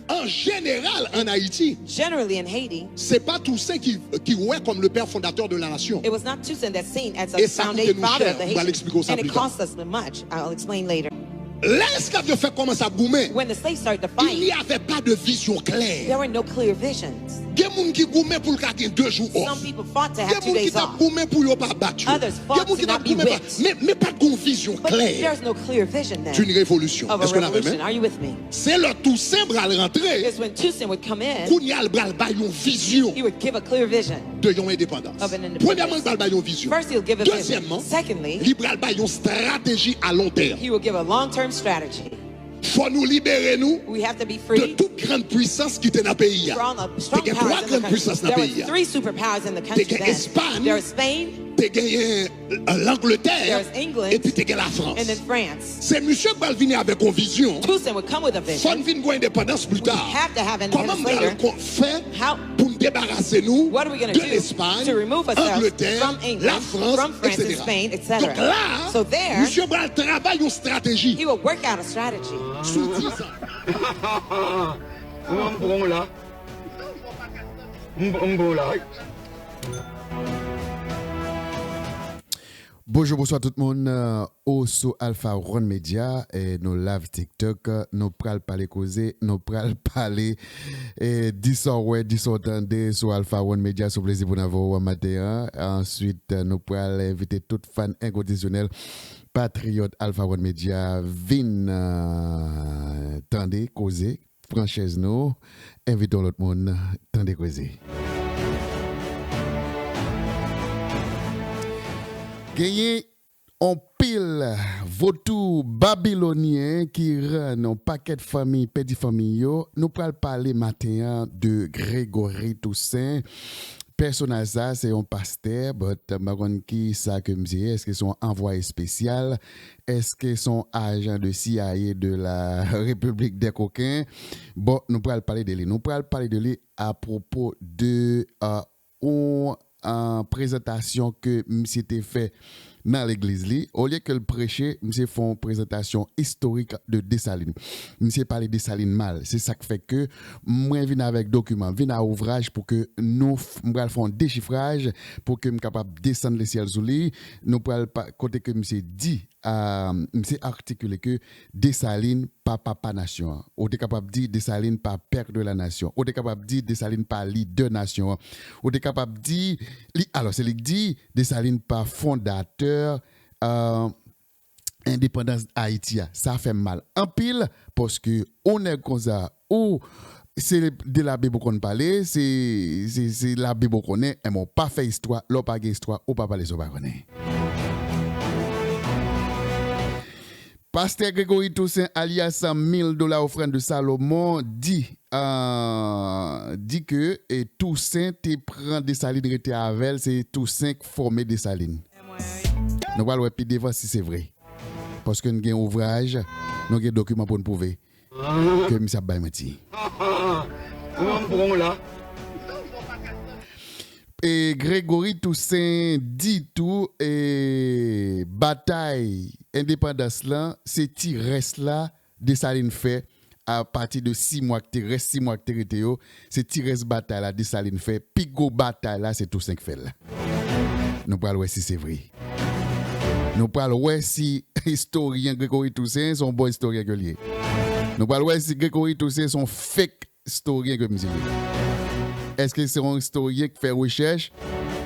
En général, en Haïti, Generally in Haiti, c'est pas Toussaint qui ouais comme le père fondateur de la nation. it was not Toussaint that's seen as Et a ça coûte founding nous father cher. of the On va l'expliquer Haitian, ça and it plus tard. cost us much. I'll explain later. L'esclave de fait commence à goumer. When the slaves started to Il n'y fight, avait pas de vision there claire. were no clear visions. Il y a des gens qui goument pour le gagner 2 jours Some off. people fought to Il y a have des 2 gens qui days off, goument pour ne pas battre. Others Il y a fought des gens qui to not be goument whipped. mais pas de vision but claire there's no clear vision then d'une révolution. of a Est-ce qu'on a revolution. même? Are you with me? C'est le Toussaint bral rentrer. Because when Toussaint would come in, Qu'on y a le bral ba yon vision he would give a clear vision. de yon indépendance. Of an independence. Premièrement, le bral ba yon vision. First, he'll give a vision. Deuxièmement, Secondly, il bral ba yon stratégie à long terme. he will give a long-term strategy. Faut nous libérer nous We have to be de free toute grande puissance qui était dans le pays. from all the strong Il y a powers 3 in the grandes country. puissances dans le There pays. were 3 superpowers in the country T'es then. Espagne, There was Spain, t'es gagné l'Angleterre There's England, et puis t'es gagné la France. and then France. C'est monsieur qui va venir avec une vision. Toussaint would come with a vision. Faut venir avec indépendance plus tard. have to have Comment independence later. on fait How- pour nous débarrasser nous What are we going de to do l'Espagne, to remove ourselves Angleterre, from England, la France, from France and etc. Spain, etc. Donc là, So there, monsieur Bral travaille une stratégie. he will work out a strategy. Sous 10 ans. Bonjour, bonsoir tout le monde. Au so Alpha One Media et nos live TikTok, nous pral parler causer, nous pral parler et 10 ans ouais, 10 ans tendez sur Alpha One Media, sur plaisir pour nous matin. Ensuite, nous pral inviter tout fan inconditionnel patriote Alpha One Media vin tendez causer, franchise nous, invitons l'autre monde tendez causer. Gagné en pile vautour babylonien qui rend un paquet de famille, petit famille yo. Nous pral parler matin de Grégory Toussaint. Personnage ça c'est un pasteur, but magon qui ça que monsieur, est-ce que son envoyé spécial, est-ce que son agent de CIA de la République des coquins. Bon, nous pral parler de lui. Nous pral parler de lui à propos de en présentation que monsieur t'ai fait dans l'église li, au lieu que le prêcher, monsieur font une présentation historique de Dessalines. Monsieur parle de Dessalines mal, c'est ça qui fait que moi viens avec document, viens à ouvrage pour que nous faisons un déchiffrage pour que nous capable descendre le ciel sous lui, nous pral côté que monsieur dit monsieur articulé que Dessalines pas papa nation, ou est capable dire Dessalines pas père de la nation, ou est capable dire Dessalines pas leader nation, ou est capable dire alors c'est lui dit Dessalines pas fondateur indépendance Haïti, ça fait mal en pile parce que on est comme ça ou c'est de la Bible qu'on parle, c'est la Bible qu'on est, et mon pas fait histoire, l'on pas histoire ou pas parler sur pas connaît. Pasteur Grégory Toussaint, alias $1,000 offrande de Salomon, dit que et Toussaint te prend Dessalines rete avec, c'est Toussaint qui formé Dessalines. Nous allons puis devant si c'est vrai. Parce que nous avons un ouvrage, nous avons un document pour nous prouver que nous avons menti. Et Grégory Toussaint dit tout et bataille indépendance là, c'est reste là Dessalines fait à partir de 6 mois que reste 6 mois que tu yo, c'est reste bataille là Dessalines fait pigo bataille là c'est Toussaint qui fait là. Nous parlons si c'est vrai. Nous parlons si historien Grégory Toussaint son bon historien que lié. Nous parlons si Grégory Toussaint son fake historien que monsieur. Est-ce que c'est un historien qui fait recherche?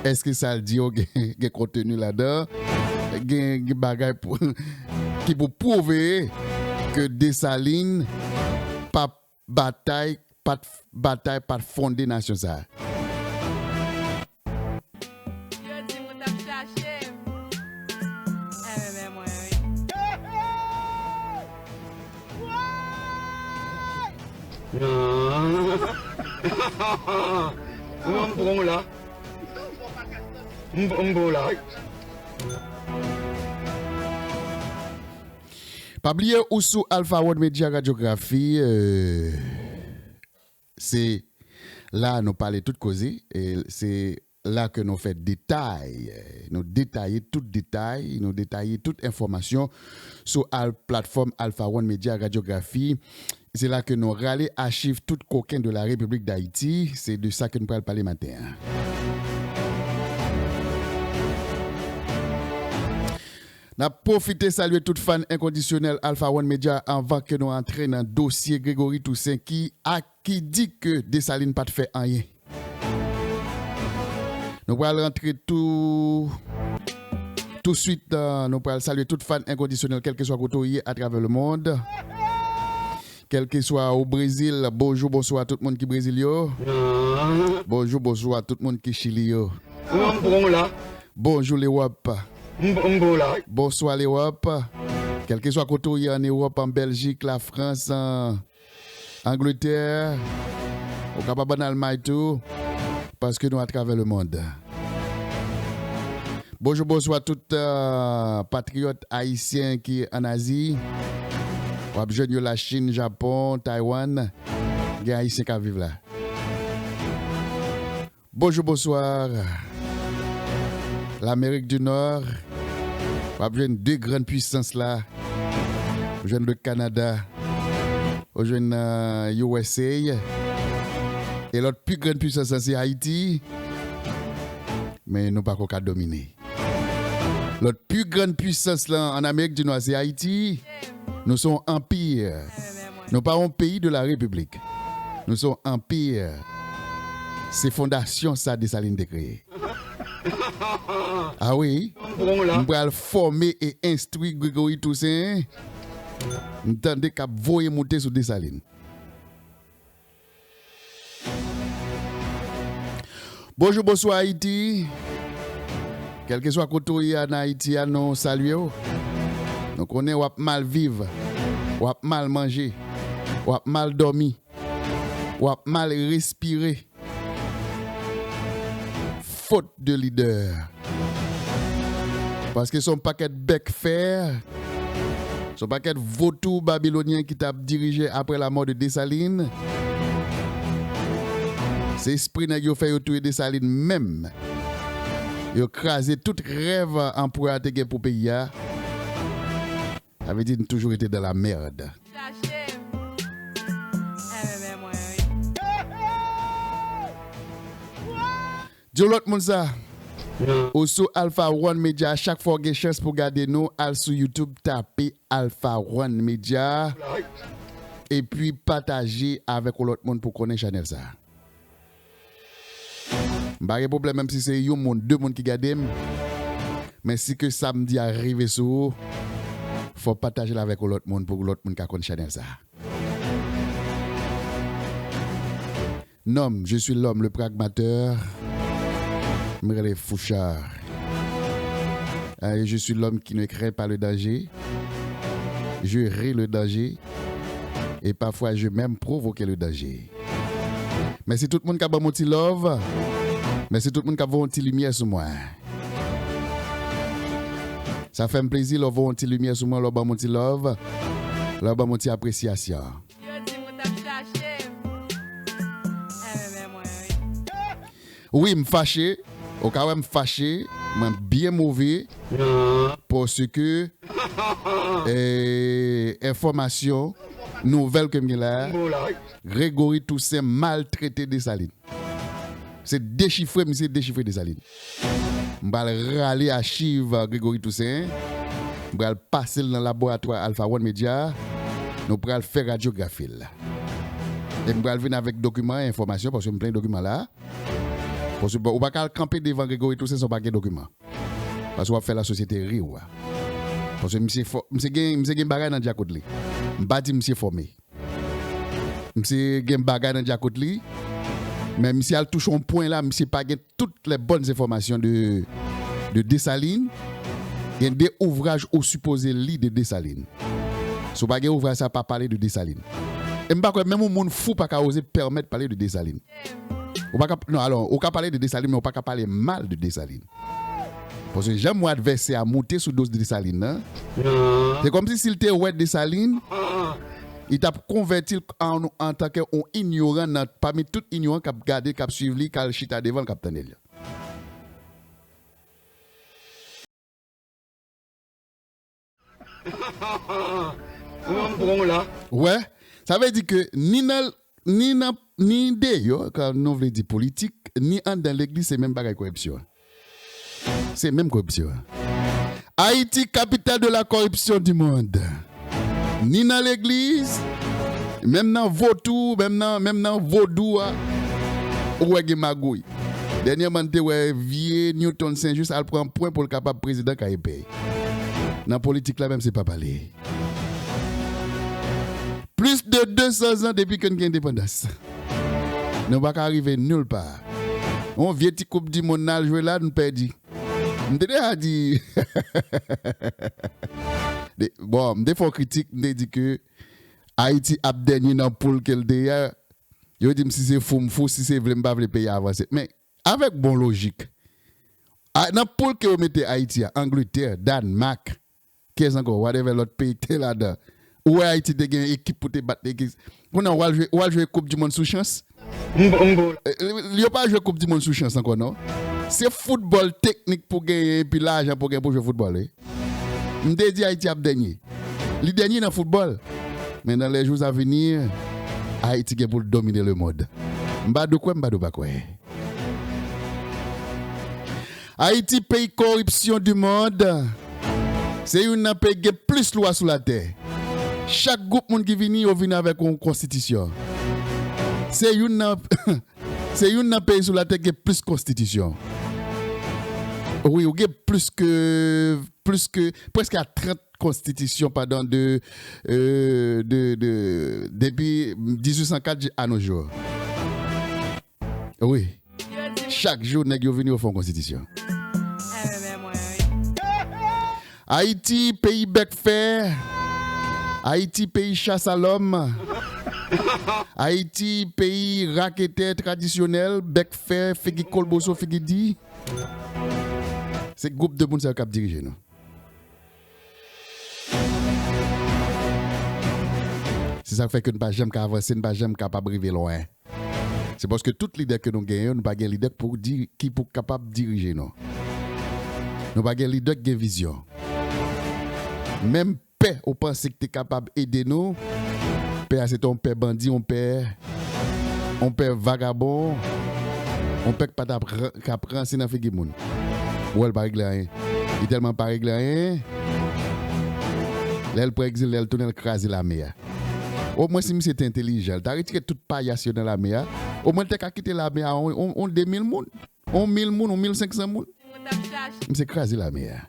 Est-ce que ça le dit qu'il y a contenu là-dedans? Il y a des bagages qui pour prouver que Dessalines pas bataille, pas fondé nation ça. Pas oublier ou sous Alpha One Media Radiographie, c'est là nous parler toute cause et c'est là que nous fait détail, nous détailler tout détail, nous détailler toute information sur la plateforme Alpha One Media Radiographie. c'est là que nous râlons archives tout coquin de la République d'Haïti. C'est de ça que nous allons parler matin. N'a profité saluer toute fan inconditionnelle Alpha One Media avant que nous entrions dans le dossier Grégory Toussaint qui dit que Dessalines pas de fait rien. Nous allons rentrer tout de suite, nous allons saluer toute fan inconditionnelle, quel que soit côté à travers le monde. Quel que soit au Brésil, bonjour, bonsoir à tout le monde qui est brésilien. Bonjour, bonsoir à tout le monde qui est chilien. Bonjour l'Europe. Bonsoir l'Europe. Quel que soit côté en Europe, en Belgique, la France, en Angleterre, au capable en Allemagne tout, parce que nous à travers le monde. Bonjour, bonsoir à tout patriote haïtien qui est en Asie. On a besoin de la Chine, Japon, Taïwan. Les haïtiens qui vivent là. Bonjour, bonsoir. L'Amérique du Nord. On a besoin de deux grandes puissances là. On a besoin le Canada. On a besoin de USA. Et l'autre plus grande puissance c'est Haïti. Mais nous pas qu'à dominer. L'autre plus grande puissance là en Amérique du Nord c'est Haïti. Nous sommes empire. Nous pas un pays de la République. Nous sommes empire. C'est fondation ça Dessalines de créer. Ah oui, nous allons former et instruire Grégory Toussaint. Nous attendons qu'à voyer monter sur Dessalines. Bonjour, bonsoir Haïti. Quel que soit côté en Haïti, nous saluons. Nous connaissons ou mal vivre, ou mal manger, ou mal dormir, ou mal respirer. Faute de leader. Parce que son paquet de bec fer, son paquet de vautours babyloniens qui t'a dirigé après la mort de Dessalines, c'est esprit qui a fait tuer Dessalines même. Il a crasé tout rêve emploi pour pays. Ça veut dire qu'il a toujours été dans la merde. Dis l'autre monde ça. Aussi Alpha One Media, chaque fois que vous avez chance pour garder nous, allez sur YouTube, tapez Alpha One Media et puis partagez avec l'autre monde pour connaître channel ça. Pas de problème même si c'est un monde, deux monde qui regardent. Mais si que samedi arrive sur, faut partager avec l'autre monde pour l'autre monde qui connaît channel ça. Non, je suis l'homme, le pragmateur. Je Fouchard. Je suis l'homme qui ne craint pas le danger. Je ris le danger. Et parfois, je même provoquer le danger. Mais c'est tout le monde qui a mon petit love. Mais c'est tout le monde qui a une petite lumière sur moi. Ça fait un plaisir d'avoir une petite lumière sur moi, d'avoir mon petit love, d'avoir mon petit appréciation. Oui, je suis fâché. Au cas où je suis fâché, je suis bien mauvais. Parce que information, nouvelle que je là, Grégory Toussaint maltraité Dessalines. C'est déchiffré, mais c'est déchiffré Dessalines. Je vais râler archive Grégory Toussaint. Je vais passer dans le laboratoire Alpha One Media. Nous allons faire radiographie. Et je vais venir avec documents et informations parce que je plein de documents là. Parce que on va pas camper devant Grégory Toussaint sans paquet documents. Parce qu'on va faire la société rire. Parce que monsieur gen bagay dans Diakotli. M'pa di monsieur formé. Monsieur gen bagay dans Diakotli. Mais monsieur a touché un point là, monsieur pas gen toutes les bonnes informations de Dessalines. Il y a des ouvrages au supposé lit de Dessalines. Si pas gen ouvrage ça pas parler de Dessalines. Et m'pa quoi même un monde fou pas ka oser permettre parler de Dessalines. Non, alors, on peut parler de Dessalines, mais on ne peut pas parler mal de Dessalines. Parce que j'aime mon adversaire à monter sous dose de Dessalines. Hein? C'est comme si s'il était ouais de Dessalines, il t'a converti en tant qu'un ignorant parmi tout ignorant qui a gardé, qui a suivi, qui a chita devant le capitaine. Ouais, Ça veut dire que ni d'ailleurs, quand nous voulons dire politique, ni dans l'église, c'est même pas la corruption. C'est même corruption. Haïti, capitale de la corruption du monde. Ni dans l'église, même dans Vautour, même dans Vaudou, ou est magouille. Dernièrement, vieux Newton Saint-Just, elle prend un point pour le capable président qui a payé. Dans la politique, là même, c'est pas parler. Plus de 200 ans depuis qu'on a indépendance. Nous ne pouvons pas arriver nulle part. On vient de Coupe du Monde, jouer là, nous perdons. Je déjà dit. Bon, des fois critique, je dis que Haïti a dernier dans le pool qu'elle derrière. Je dis si c'est fou, si c'est vrai, je ne vais pas payer avancer. Mais avec bon logique, dans le pool que vous mettez Haïti, Angleterre, Danemark, qu'est-ce encore, whatever l'autre pays qui est là-dedans. Où Haïti a une équipe pour te battre l'équipe. On a joué Coupe du Monde sous chance. Il n'y a pas joué Coupe du Monde sous chance encore, non? C'est football technique pour gagner, puis l'argent pour gagner pour jouer football. Je dis Haïti a dernier. Le dernier dans le football. Mais dans les jours à venir, Haïti est pour dominer le monde. M'badou quoi, m'badou pas quoi. Haïti, pays corruption du monde. C'est un pays qui a plus de lois sur la terre. Chaque groupe qui vient avec une constitution. C'est un pays sur la terre qui a plus de constitution. Oui, il y a plus que presque à 30 constitutions depuis 1804 à nos jours. Oui. Chaque jour, nous sommes venus au fond constitution. Haïti, pays bec fer. Haïti, pays chasse à l'homme. Haïti, pays raqueté traditionnel, bec fer, figi kolboso, figi di. C'est le groupe de monde qui dirige nous. C'est ça qui fait que nous ne pouvons pas avancer, nous ne pouvons pas arriver loin. C'est parce que tout leader que nous gagnons, nous n'avons pas de leader qui pour capable de diriger nous. Nous n'avons pas de leader qui a une vision. Même paix, on pense que tu es capable d'aider nous. Paix, c'est ton père bandit, on père vagabond, on père pas t'apprendre, c'est dans le monde. Ou elle pas régler rien. Il est tellement pas régler rien. Là, elle prend exil, elle tourne, elle crase la mer. Au moins, si c'est intelligent, tu as retiré toute paillation dans la mer. Au moins, tu as quitté la mer, on 2000 moun, on 1000 moun, on 1500 moun. C'est crasé la mer.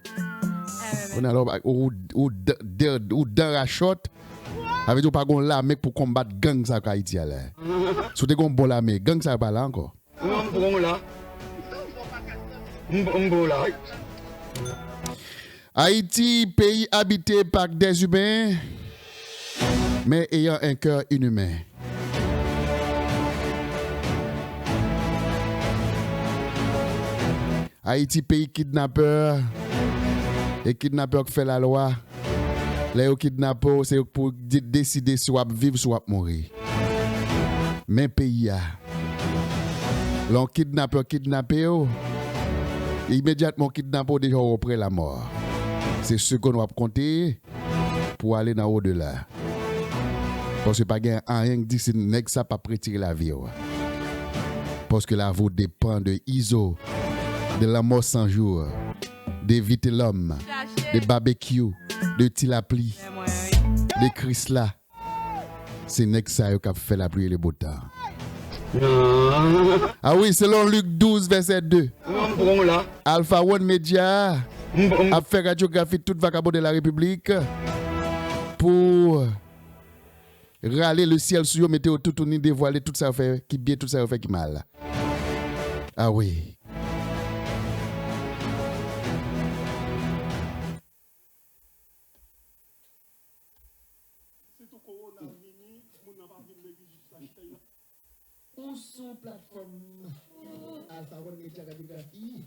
On a alors, ou dans la shot, avec du pas gon la mec pour combattre gang ça Haïti là. Si tu gon bon la mec, gang ça pas là encore. Haïti, pays habité par des humains, mais ayant un cœur inhumain. Haïti, pays kidnappeur, et kidnappeur qui fait la loi. Les kidnappeurs, c'est pour décider si on va vivre ou on va mourir. Mais pays, l'on kidnappeur kidnappé, immédiatement kidnappeur déjà après la mort. C'est ce qu'on va compter pour aller dans au-delà. Parce que pas gain rien qui dit si nèg ça pas retirer la vie. Parce que la vie dépend de ISO, de la mort 100 jours, d'éviter l'homme, de barbecue, de tilapli, de Chrysla. C'est nèg ça qui a fait la pluie et le beau temps. Ah oui, selon Luc 12, verset 2. Alpha One Media a fait radiographie de tout vagabond de la République pour râler le ciel sur eux, mettre tout tourner, dévoiler tout ça fait qui bien, tout ça fait qui mal. Ah oui. Ou sous plateforme Alpha One Media Radiographie,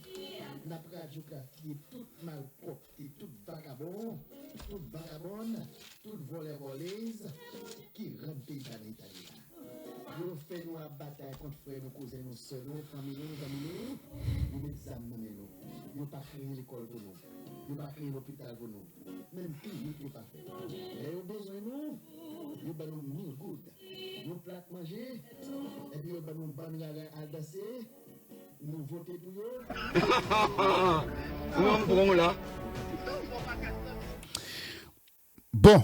la radiographie toute malpropre, toute vagabond, toute vagabonde, toute volée-voleuse qui rentre déjà dans l'Italie. Nous faisons une bataille contre frères, nos cousins, nos soeurs, nos familles, nos amis, nous mettons ça dans nous. Nous pas créer l'école pour nous. Nous pas créer l'hôpital pour nous. Même pays tout à fait. Mais au besoin nous, nous ben nous 1000 gouttes. Nous plaques manger et puis ben nous bannières à danser. Nous voter pour eux. Bon,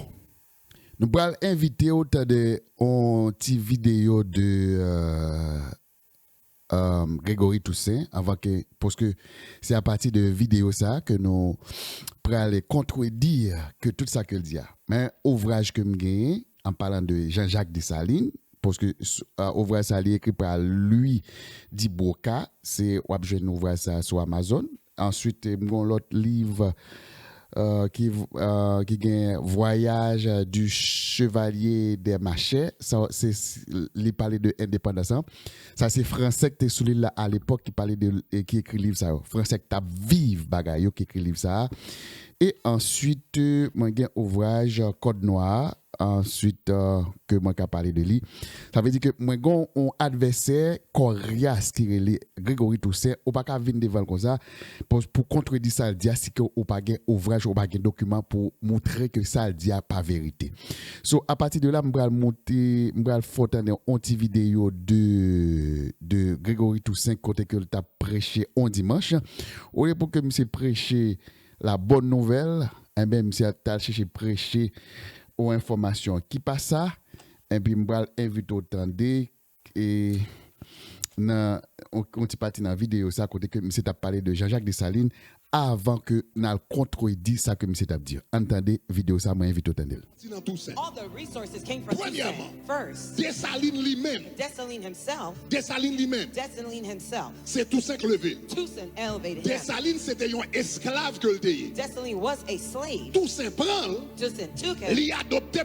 nous allons inviter autant de une petite vidéo de Grégory Toussaint avant que parce que c'est à partir de vidéo ça que nous allons contredire que tout ça que le dit. Mais ouvrage que me gagne en parlant de Jean-Jacques Dessalines parce que ouvrage ça écrit par lui Diboka, c'est objet ouvrage ça sur Amazon. Ensuite, l'autre livre qui gagne Voyage du chevalier des machets, ça c'est il parlait de indépendance. Ça c'est français qui était sous là à l'époque qui parlait de qui écrit livre ça. Français qui t'a vive bagaille qui écrit livre ça. Et ensuite moi gagne ouvrage Code noir. Ensuite que moi qu'a parlé de lui, ça veut dire que moi gon un adversaire coriace qui est Grégory Toussaint ou pas qu'à venir devant comme ça pour contredire ça dit si que ou pas gain ouvrage ou pas gain document pour montrer que ça dit pas vérité. So à partir de là m'bral monter m'bral faire une petite vidéo de Grégory Toussaint côté que t'a prêché on dimanche au lieu pour que monsieur prêcher la bonne nouvelle, et bien monsieur t'a cherché prêcher aux informations qui passe ça et puis m'bral invite autant et on parti dans la vidéo ça côté que monsieur t'a parlé de Jean-Jacques Dessalines avant que n'a contredit ça que monsieur t'a dit. Entendez vidéo ça moi invite autant All the resources came from Toussaint first. Dessalines lui-même. Dessalines himself. Dessalines lui-même. Dessalines himself. C'est Toussaint qui levé. Toussaint elevated him. Dessalines c'était un esclave que le était. Dessalines was a slave. Toussaint prend, Toussaint took him. lui adopté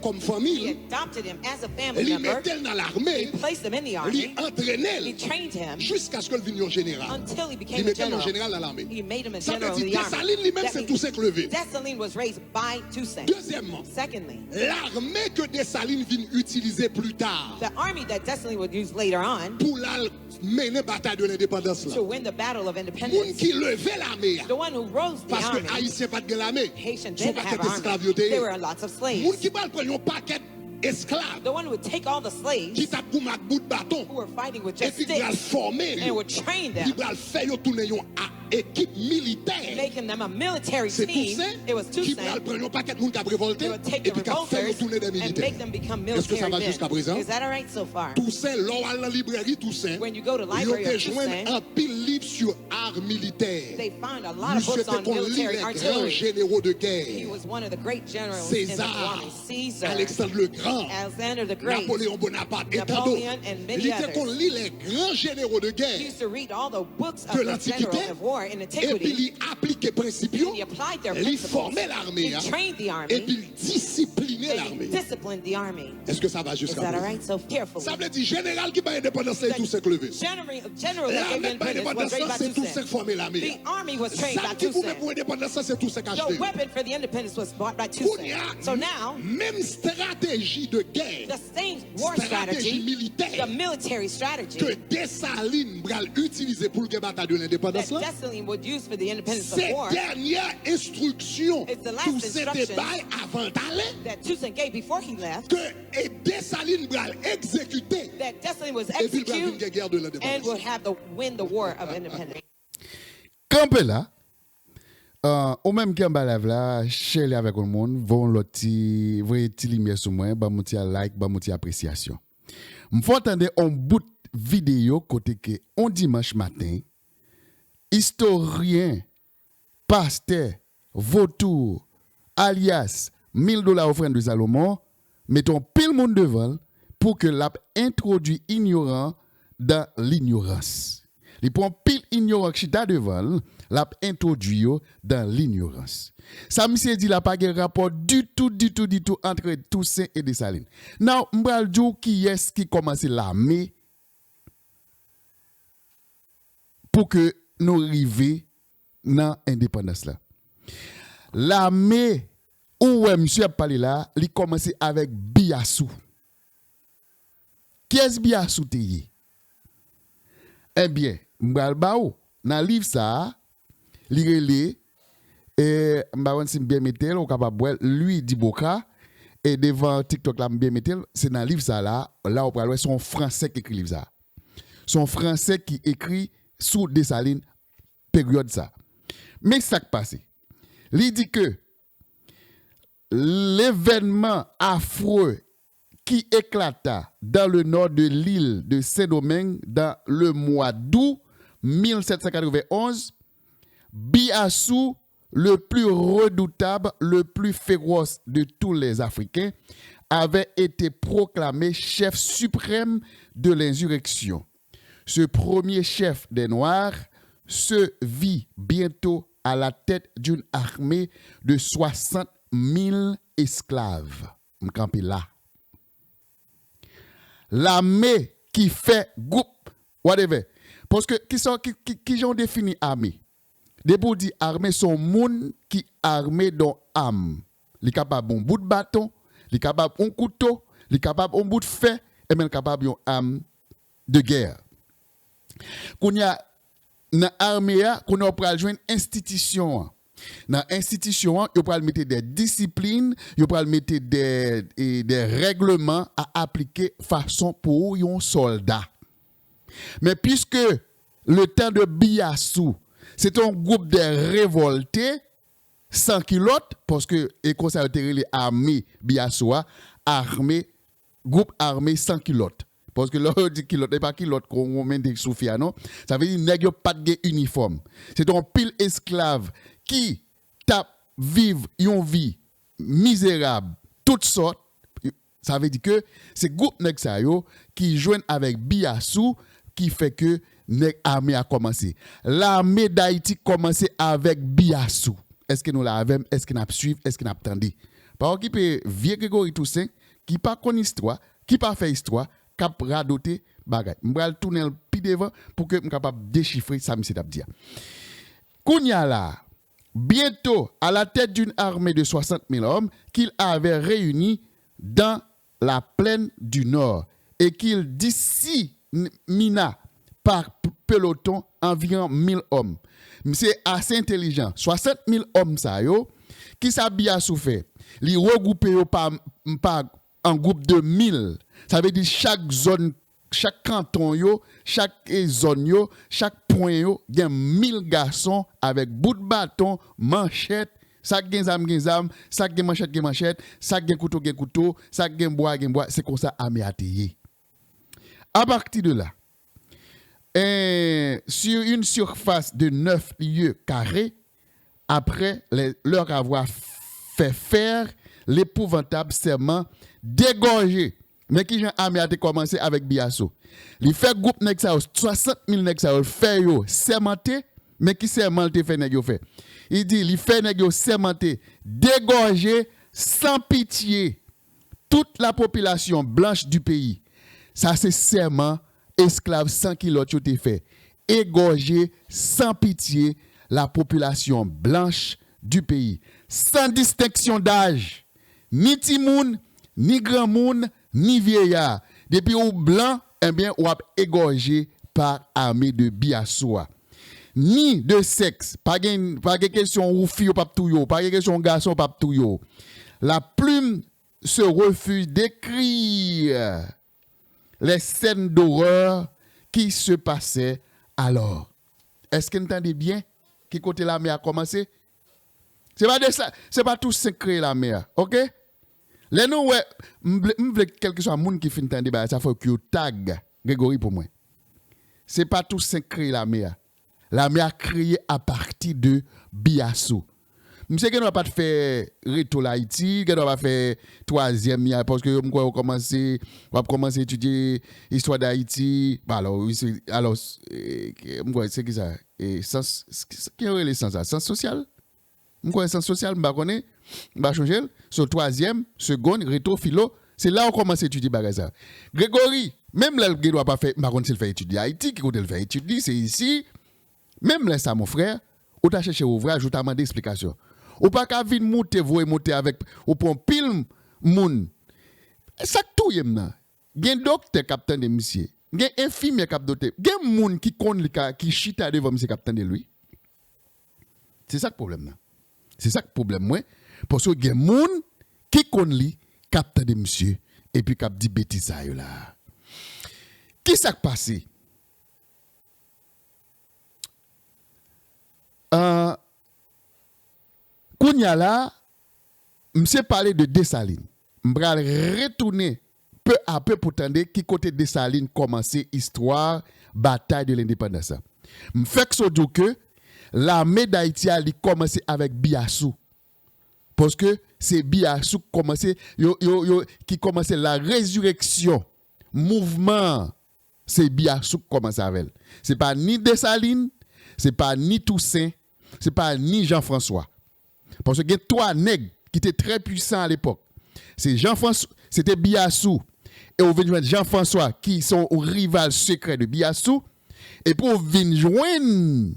comme He famille, adopted him as a family lui member. mettait dans l'armée, He placed him in the lui army. He entraînait trained him jusqu'à ce que le vigne général. until he Il became a mettait le general. général dans l'armée. He made him a Ça veut general in dire the army. Dessalines lui-même That c'est means Toussaint qui levé. Dessalines was raised by Toussaint. Deuxièmement, Secondly, l'armée que Dessalines vient utiliser plus tard the army that Dessalines would use later on pour la mener bataille de l'indépendance là. to win the battle of Moun independence, qui levait l'armée, the one who rose the parce que army, Haïtien pas de l'armée, Haitians son didn't paquet have d'esclaves army. yoté. There were lots of Moun slaves. qui va prendre un paquet esclaves The one who would take all the qui slaves tape pour ma bout de bâton who were fighting with et just puis il va le sticks former, and would train il them, va le faire yo tourner yon équipe militaire. making them a military C'est team. Toussaint It was qui va Toussaint. le prendre un paquet de monde qui a révolté They would take et the puis qui a fait yo revolters tourner des and militaires. make them become Est-ce que ça military va jusqu'à men. présent? Is that all right so far? Toussaint, lors à la librairie Toussaint, When you go to il library a of joint Toussaint, un pile livre sur art militaire. they found a lot of Monsieur books on était qu'on lit military les grands artillery. généraux de He guerre. was one of the great generals in the César, army. Caesar, Alexandre le Grand, Alexander the Great. Napoléon Bonaparte et tant d'autres. Napoleon and many Il était qu'on others. lit les grands généraux de He guerre used to read all the books of de the l'Antiquité generals of war in et puis antiquity. il appliquait principes, And he applied their il principles. formait l'armée He hein, trained the et army. puis il disciplinait And he l'armée. disciplined the army. Est-ce que ça va Is jusqu'à that all présent? right? So carefully. Ça veut dire général qui va indépendance et tout s'est levé. General that gave L'armée pas independence was indépendance, raised by c'est tout Toussaint. qui formait l'armée. The army was trained Ça by qui vous met Toussaint. pour indépendance, c'est tout ce The qu'acheté. weapon for the independence was bought by Kounia, Toussaint. So now, même stratégie de guerre the same war stratégie strategy, militaire the military strategy que Dessalines bral utiliser pour le bataille de l'indépendance that là, Dessalines would use for the independence of ces war dernières instructions It's the last tout c'était instructions. bail avant d'aller that Toussaint gave before he left, que et Dessalines bral exécuter that Dessalines was et puis il bral executed une guerre de and l'indépendance. would have the win the war of independence. Campé là, ou même qui en bas là, chez avec le monde, vont l'autre, voyez petit lumière sur moi, bah mon like, bah mon appréciation. M'font entendre un bout de vidéo côté que on dimanche matin, historien, pasteur, vautour, alias $1000 offrande de Salomon, mettons pile monde devant pour que l'a introduit ignorant dans l'ignorance. Il prend pile ignorant qui est devant, l'a introduit yo dans l'ignorance. Ça monsieur dit la pas de rapport du tout entre Toussaint et Dessalines. Now, m'bral djou qui est qui commence l'armée pour que nous arrivions dans l'indépendance là. L'armée où monsieur a parlé là, il commence avec Biassou. Qui est Biassou teye? Eh bien, m'bral baou dans livre ça, li relé Et m'ba si bien mettel ou capable lui dit Boka et devant TikTok là bien mettel, c'est dans livre ça là on peut voir son français qui écrit livre ça. Son français qui écrit sous Dessalines période ça. Mais ça qui passe. Il dit que l'événement affreux qui éclata dans le nord de l'île de Saint-Domingue dans le mois d'août 1791, Biassou, le plus redoutable, le plus féroce de tous les Africains, avait été proclamé chef suprême de l'insurrection. Ce premier chef des Noirs se vit bientôt à la tête d'une armée de 60 000 esclaves. M'campi là. L'armée qui fait groupe, whatever. Parce que qui ont défini armée? Des pour dire armée sont moun qui armé dans âme. Li capable un bout de bâton, li capable un couteau, li capable un bout de fer et même capable une arme de guerre. Qu'on y a dans l'armée, qu'on a pour joindre institution. Dans l'institution, il faut mettre des disciplines, il faut mettre des règlements à appliquer façon pour un soldat. Mais puisque le temps de Biassou, c'est un groupe de révoltés sans culottes, parce que les conservateurs, les armées Biassoua, groupe armé sans culottes. Parce que là, on dit culotte, n'est pas culotte qu'on met des soufia, non? Ça veut dire qu'il n'y a pas de uniforme. C'est un pile esclave qui tape, vivre une vie misérable, toutes sortes. Ça veut dire que c'est groupe qui joignent avec Biassou qui fait que l'armée a commencé. L'armée d'Haïti a commencé avec Biassou. Est-ce que nous l'avons? Est-ce que nous suivons? Est-ce que nous attendons? Par exemple, vieux Grégory Toussaint, qui pas connaît histoire, qui pas fait histoire, qui a radoté bagay. Je vais tourner le pied devant pour que je sois capable de déchiffrer ça, monsieur Dabdia. Kounya là, bientôt à la tête d'une armée de 60 000 hommes qu'il avait réunis dans la plaine du Nord et qu'il dissimina par peloton environ 1000 hommes. C'est assez intelligent. 60 000 hommes, ça yo, qui s'habillent à souffrir. Ils regroupent par en groupe de 1000. Ça veut dire chaque zone, chaque canton, chaque zone, chaque point, il y a 1000 garçons avec bout de bâton, manchette, sac gen sac gen manchette, sac gen couteau, sac gen bois. C'est comme ça à m'attiller. À partir de là, sur une surface de 9 lieues carrés, après leur avoir fait faire l'épouvantable serment d'égorger. Mais qui j'ai armé a commencé avec Biasso. Il fait groupe nek sa 60 000 nek sa fait yo sermenté, mais qui sermenté fait nek yo fait. Il dit il fait nek yo sermenté, dégorger sans pitié toute la population blanche du pays. Ça c'est serment esclave sans kilote yo te fait. Égorger sans pitié la population blanche du pays, sans distinction d'âge, ni timoun, ni grand moun, ni vieillard. Depuis ou blanc, eh bien, ou a égorgé par armée de Biassoua. Ni de sexe, pas de question ou fille ou pas tout yo, pas de question garçon pas tout yo. La plume se refuse d'écrire les scènes d'horreur qui se passaient alors. Est-ce que vous entendez bien qui côté la mer a commencé? C'est pas tout secret la mer, OK? Les nous ouais, m'vle quelque chose moun qui fin tande ba ça faut que tag Grégory pour moi. C'est pas tout secret la mer. La mer a créé à partir de Biassou. Monsieur que nous pas faire retour Haïti, que nous pas faire troisième parce que on commencer à étudier histoire d'Haïti. Alors c'est qui ça? Et sens qui est le sens social? M'koy sens social m'ba connait, m'ba changer sur troisième, seconde, retour philo, c'est là on commence à étudier bagay ça. Grégory, même là il doit pas faire m'ba connait s'il fait étudier Haïti, qui côté le fait étudier, c'est ici. Même là ça mon frère, ou t'a chercher ouvrage, ou t'a demandé explication. Ou pas qu'à venir monter avec ou pour pile moun. Ça tout yem nan. Gen docteur capitaine de monsieur. Gen infirmier cap docteur. Gen moun qui konn qui chita devant monsieur capitaine de lui. C'est ça le problème là. C'est ça le problème, moi. Parce que il y a des gens qui connaissent, capte de monsieur, et puis cap dit bêtise ça là. Qui s'est passé? Kounya là, monsieur parlait de Dessalines. M'bral retourner peu à peu pour tendre qui côté Dessalines commencer histoire bataille de l'indépendance. M'fait que so dit que l'armée d'Haïti a commencé avec Biassou. Parce que c'est Biassou qui commençait la résurrection mouvement, c'est Biassou qui commence avec. C'est pas ni Dessalines, c'est pas ni Toussaint, c'est pas ni Jean-François. Parce que il y a trois nègres qui étaient très puissants à l'époque. C'est Jean-François, c'était Biassou et on vient joindre Jean-François qui sont au rival secret de Biassou et pour venir joindre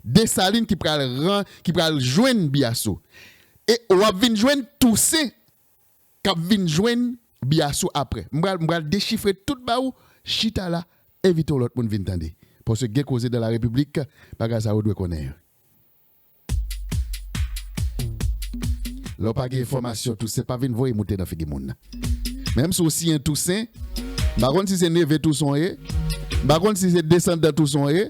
Dessalines qui pral joindre Biassou. Et on va venir joindre Toussaint qui vient joindre Biassou après. M'bral déchiffrer tout baou chita là, invitons l'autre monde venir tendre. Parce que gen causé dans la République, bagage ça on doit connaître. L'on pas d'information Toussaint pas venir voir monter dans figi moun. Même si aussi un Toussaint, par contre si c'est nevé Toussaint par contre si c'est descendant Toussaint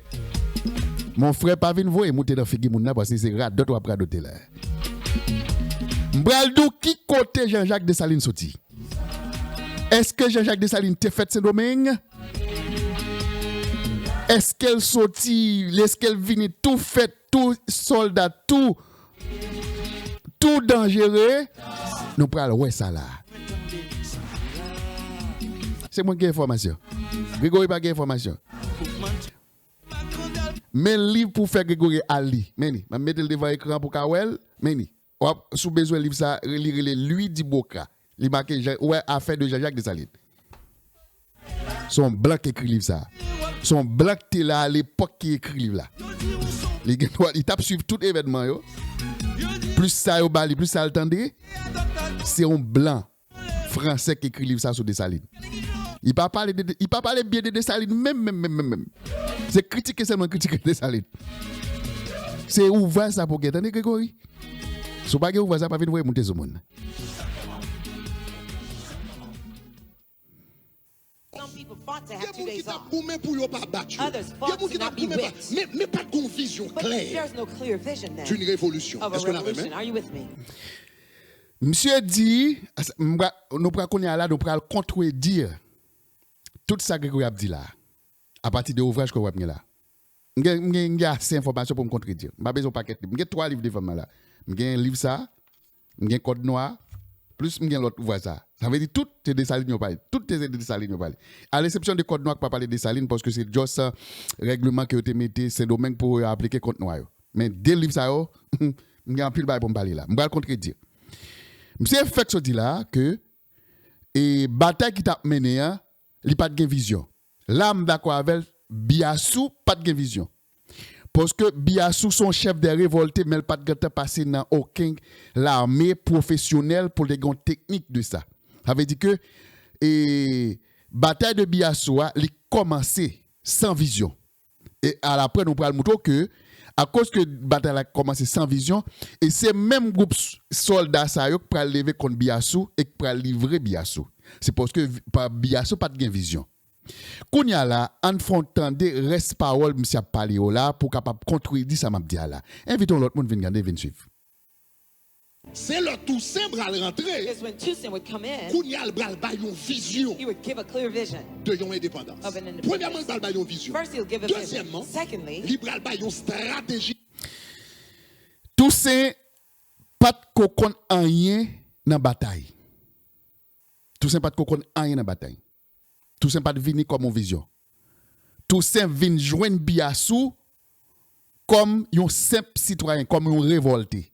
mon frère pas venir voir monter dans figi moun parce que c'est rat d'autres après doter là. M'bral dou qui côté Jean-Jacques Dessalines sorti? Est-ce que Jean-Jacques Dessalines te fait Saint-Domingue? Est-ce qu'elle sorti, est-ce qu'elle vient tout fait, tout soldat, tout dangereux? Nous prenons ouais ça là. C'est moi qui ai information. Grégory pas information. Mais livre pour faire Grégory Ali. Meni, m'a mettre le devant écran pour Kawel. Meni, sous besoin livre ça, lire lui di Boka. Il marque ouais affaire de Jean-Jacques Dessalines. Son blanc qui écrit livre ça. Son blanc qui est là à l'époque qui écrit livre là. Il tape suivre tout événement yo. Plus ça yo bali, plus ça l'entendait. C'est un blanc français qui écrit livre ça sur Dessalines. Il pas parler bien de Dessalines même. C'est critiquer seulement critiquer Dessalines. C'est ouvert ça pour gagner Grégory. Si pas ouvert ça pas venir voir monter ce monde. Some people fought to have 2 Il y a days qui t'a off. boumé pour y pas battu. Others Il y a fought qui to t'a not be boumé whipped. mais pas de vision But claire there's no clear vision then d'une révolution. of a Est-ce qu'on a revolution. même? Are you with me? Monsieur dit, nous prenons là, nous prenons contredire tout ça que Grégory a dit là, à partir de l'ouvrage que vous avez là. J'ai assez d'informations pour me contredire. Je n'ai pas besoin de paquet. J'ai 3 livres devant là. J'ai un livre ça, j'ai un code noir, plus j'ai l'autre ouvrage ça. Ça veut dire tout est Dessalines parlé. Tout est Dessalines parlé. À l'exception du code noir qui ne pas parler de Dessalines parce que c'est juste un règlement que vous avez mis, c'est domaine pour appliquer code noir. Mais dès le livre ça, j'ai un pile pour me parler là. Je vais le contredire. Monsieur fait dit là que et bataille qui t'a mené il pas de vision. Là me d'accord avec Biassou pas de vision. Parce que Biassou son chef de révolte mais il pas de passer dans aucun l'armée professionnelle pour les grandes techniques de ça. Ça veut dire que et bataille de Biassou il commencé sans vision. Et à l'après nous prenons montrer que à cause que la bataille a commencé sans vision, et c'est même groupe soldats qui pour lever contre Biassou et pour livrer Biassou. C'est parce que par Biassou pas de vision. Kounya là, en font tendre reste parole monsieur parler là pour capable contredire ça m'a dit là. Invitons l'autre monde venir regarder, venir suivre. C'est le Toussaint bral rentrer. Because when Toussaint would come in, Kounya bral ba yon vision he would give a clear vision. de yon indépendance. Of an independence. Premièrement, il bral ba yon vision. First, he'll give a vision. Deuxièmement, Secondly, il bral ba yon stratégie. Toussaint pas de cocon rien dans bataille. Toussaint pas de cocon rien dans bataille. Toussaint pas de venir comme une vision. Toussaint vient joindre Biassou comme un simple citoyen, comme un révolté.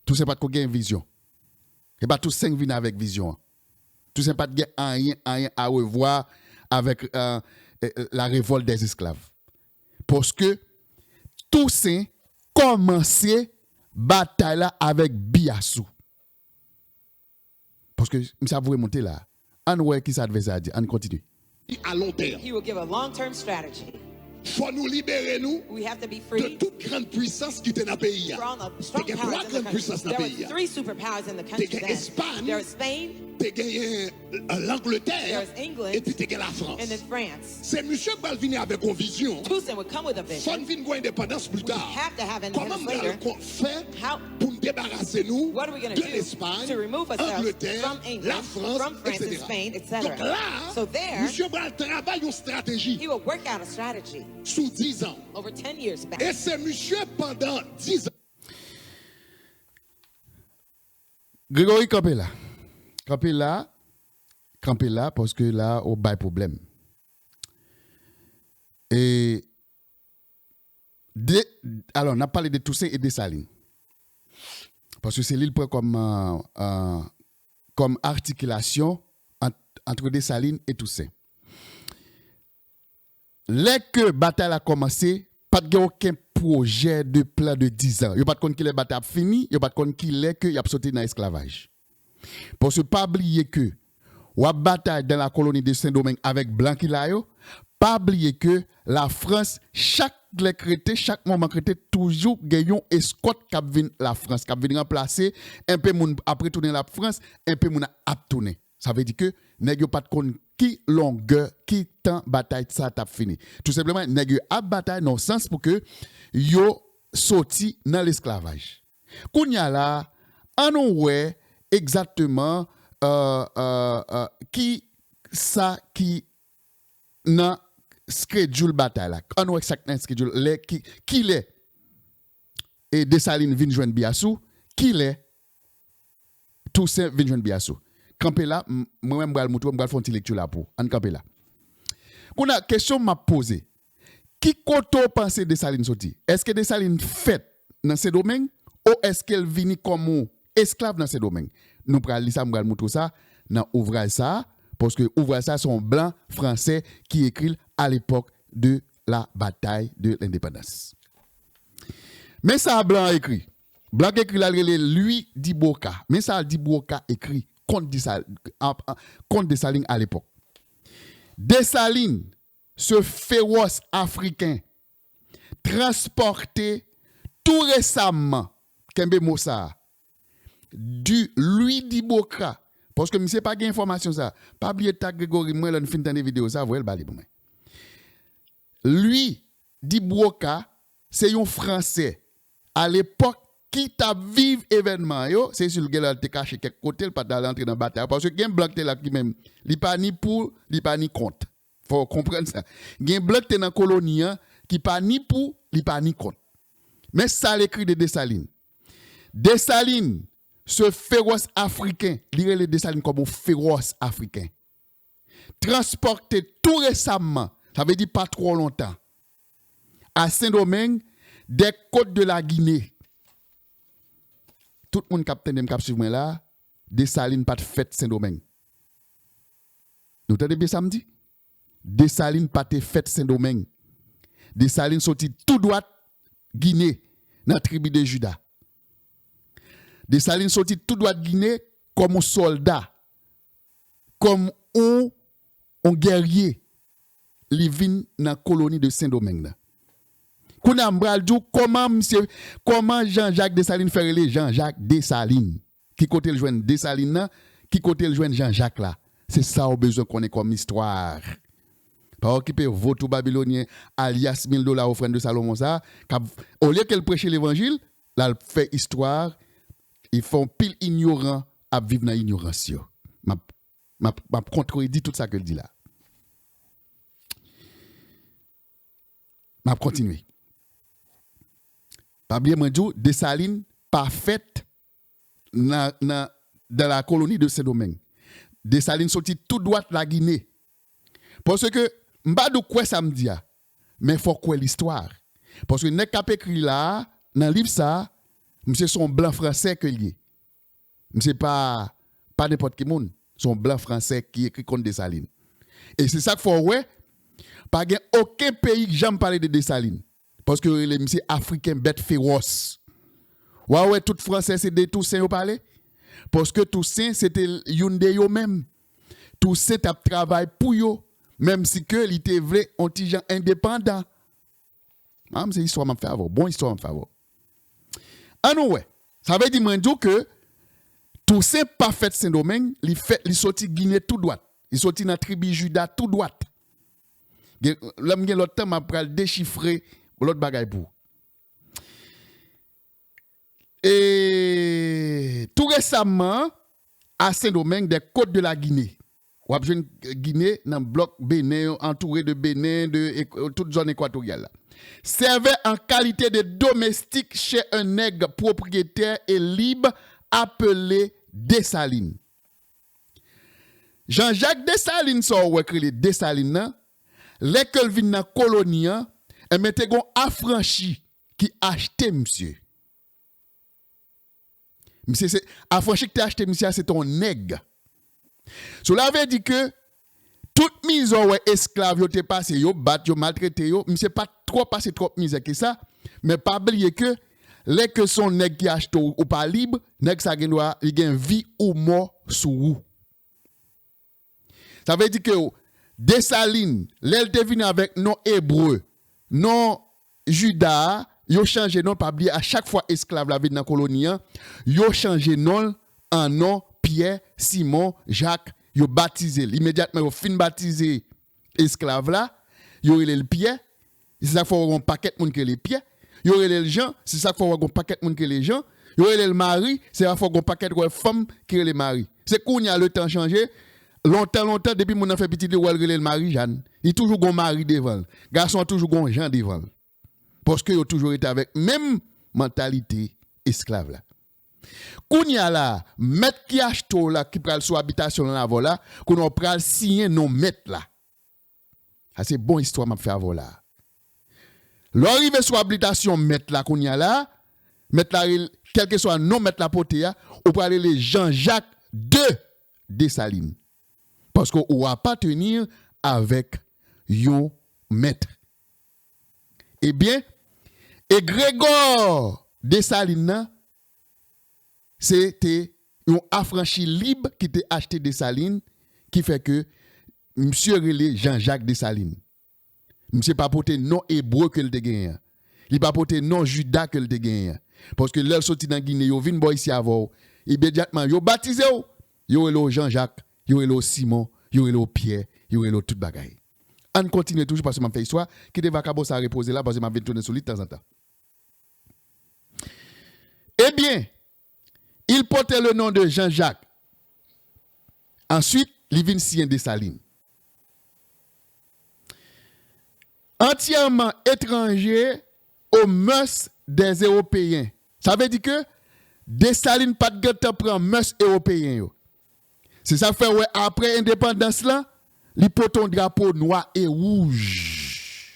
Toussaint pas de vision. Et pas Toussaint vient avec vision. Toussaint pas de rien à revoir avec la révolte des esclaves. Parce que Toussaint commençait bataille là avec Biassou. Parce que ça vous remonter là. On voit qui ça adversaire dit, on continue. À long terme. he will give a long-term strategy. faut nous libérer nous We have to be de free toute grande puissance qui était dans le pays. from the strong Il y a powers trois in the grandes country. puissances dans There le were pays. 3 superpowers in the country T'es then. Espagne, There was Spain, t'es gagné l'Angleterre There's England, et puis t'es gagné la France. and then France. C'est monsieur qui va venir avec une vision. Toussaint would come with a vision. Faut venir une indépendance plus We tard. have to have Comment independence later. on fait How, pour nous débarrasser nous what are we going de to do l'Espagne, to remove ourselves Angleterre, from la England, France, from France and etc. Spain, etc. Donc là, So there, monsieur va travailler une stratégie he will work out a strategy sous 10 ans. over 10 years back. Et c'est monsieur pendant 10 ans. Grégory Campé là, parce que là, on a un problème. Et alors, on a parlé de Toussaint et Dessalines. Parce que c'est l'île comme articulation entre Dessalines et Toussaint. Dès que la bataille a commencé, pas de aucun projet de plan de 10 ans. Il n'y a pas de compte que la bataille a fini, il n'y a pas de compte qu'il est que il a sauté dans l'esclavage. Pour ne pas oublier que la bataille dans la colonie de Saint-Domingue avec Blanc qui l'a yo, pas oublier que la France, chaque moment crété, toujours gagnons escorte qui vient la France, qui vient remplacer un peu moun après tourner la France, un peu moun a tourner. Ça veut dire que nèg yo pas de compte qui longueur, qui temps bataille ça t'a fini. Tout simplement nèg yo a bataille non sens pour que yo sorti dans l'esclavage. Kounya là, on ouais exactement qui ça qui nan schedule bataille là. On ouais exactement schedule les qui l'est et Dessalines vinn joindre Biassou, qui l'est Toussaint vinn joindre Biassou. Campé là, moi-même, je vais faire une lecture là pour. En campé là. Qu'on a question m'a posé. Qui koto pense Dessalines sorti? Est-ce que Dessalines fait dans ce domaine ou est-ce qu'elle vient comme esclave dans ce domaine? Nous prenons lire ça, nous allons montrer ça dans ouvrage ça parce que ouvrage ça sont blancs français qui écrit à l'époque de la bataille de l'indépendance. Mais ça blanc écrit. Blanc écrit là lui dit Boka. Mais ça dit Boka écrit contre Dessalines à l'époque. Dessalines, ce féroce africain, transporté tout récemment, Kembe Moussa, du lui d'Iboka, parce que je ne sais pas quelle information ça. Pas oublier de Grégory, moi, là, nous finissons des vidéos, ça, vous voyez le balai pour moi. Lui d'Iboka, c'est un Français. À l'époque, qui t'a vive événement yo c'est sur le gars te caché quelque côté le pas d'entrer dans bataille parce que gen blanc là qui même li pas ni pour li pas ni contre faut comprendre ça gen blanc te dans colonie qui pas ni pour li pas ni contre mais ça l'écrit de Dessalines ce féroce africain lire les Dessalines comme un féroce africain transporté tout récemment ça veut dire pas trop longtemps à Saint-Domingue des côtes de la Guinée. Tout le monde capte dem cap suivre là, Dessalines pas de fête Saint-Domingue. Nous entendez bien samedi? Dessalines pas de fête Saint-Domingue. Dessalines sorti tout droit Guinée dans la tribu de Juda. Dessalines sorti tout droit Guinée comme un soldat, comme un guerrier, li vinn dans la colonie de Saint-Domingue. Comment Jean-Jacques Dessalines fait les Jean-Jacques Dessalines qui côté le joindre Dessalines qui côté le joindre Jean-Jacques là c'est ça au besoin qu'on ait comme histoire pas occuper vote babylonien alias $1000 offrande de Salomon ça au lieu qu'elle prêcher l'évangile là fait histoire ils font pile ignorant à vivre dans ignorance m'a contredit tout ça qu'elle dit là m'a continuer. Pas bien moi dit Dessalines pas fait dans la colonie de Saint-Domingue. Dessalines sorti tout droit la Guinée. Parce que m'pa de quoi ça me dit mais faut quoi l'histoire. Parce que nek cap écrit là dans livre ça, monsieur son blanc français que lié. Monsieur pas n'importe qui monde, son blanc français qui écrit contre Dessalines. Et c'est ça qu'il faut ouais, pas aucun pays qui jamais parlé de Dessalines. Parce que les monsieur africain bête féroce. Ouais, tout français c'est de Toussaint au parler. Parce que Toussaint c'était une de yo même. Toussaint a travaillé pour yo même si que il était vrai anti-gens indépendant C'est histoire m'a fait avoir. Bon histoire m'a fait avoir. Ah non ouais. Ça veut dire que tout c'est pas fait Saint-Domingue, il sorti Guinée tout droit. Il sorti dans tribu Juda tout droit. Là m'gen l'autre temps m'a pral déchiffrer l'autre bagaille pour. Et tout récemment à Saint-Domingue des côtes de la Guinée. Ou a besoin Guinée dans bloc Bénin entouré de Bénin de toute zone équatoriale. Servait en qualité de domestique chez un nègre propriétaire et libre appelé Dessalines. Jean-Jacques Dessalines so ou écrit Dessalines l'école vinn dans colonie et mette gon affranchi qui acheté monsieur. Monsieur c'est affranchi qui acheté monsieur c'est ton nègre. Cela veut dire que toute mise ou esclave yo te passé yo bat yo maltraité yo monsieur pas trop passé trop misère que ça mais pas oublier que les que son nèg qui achète ou pas libre nèg ça gen droit il gen vie ou mort sous ou. Ça veut dire que Dessalines l'elle te vinn avec non hébreu non juda yo changé non pas oublier à chaque fois esclave la vie dans colonie yo changé non en nom Pierre, Simon, Jacques, yo baptisé. Immédiatement, yo fin baptisé esclave là, yo relé le Pierre, c'est ça qu'il faut un paquet de monde que les Pierre. Yo relé le Jean, c'est ça qu'il faut un paquet de monde que les gens. Yo relé le mari, c'est ça qu'il faut un paquet de femmes qui les mari. C'est qu'on y a le temps changé. Longtemps, depuis mon fait petit de relé le mari Jeanne. Il toujours un mari devant. Garçon toujours un Jean devant. Parce que yo toujours été avec même mentalité esclave là. Kounya la, maître qui achète là, qui pral sous habitation dans la vola, qu'on pral signer non maître là. Ça c'est bon histoire m'a fait avoir là. L'arrivée sous habitation maître là kounya là, maître là quel que soit non maître la poté ou pral les Jean-Jacques de Dessalines. Parce qu'on va pas tenir avec yon maître. Eh bien, et Grégor Dessalines c'était un affranchi libre qui t'a acheté Dessalines qui fait que monsieur relé Jean-Jacques Dessalines. Monsieur pas porté non hébreu que le te gagné. Il pas porté non juda que le te gagné. Parce que l'elle sorti dans Guinée, yo vinn boy ici avant, immédiatement yo baptisé yo relé Jean-Jacques, yo relé Simon, yo relé Pierre, yo relé toute bagaille. On continue toujours parce que m'a fait histoire qui te va cabos à reposer là parce que m'a vinn tourner sur lui de temps en temps. Eh bien, il portait le nom de Jean-Jacques. Ensuite, il vient signer Dessalines. Entièrement étranger aux mœurs des Européens. Ça veut dire que Dessalines pas de temps prend mœurs européens. C'est ça fait ouais après indépendance là, il porte un drapeau noir et rouge.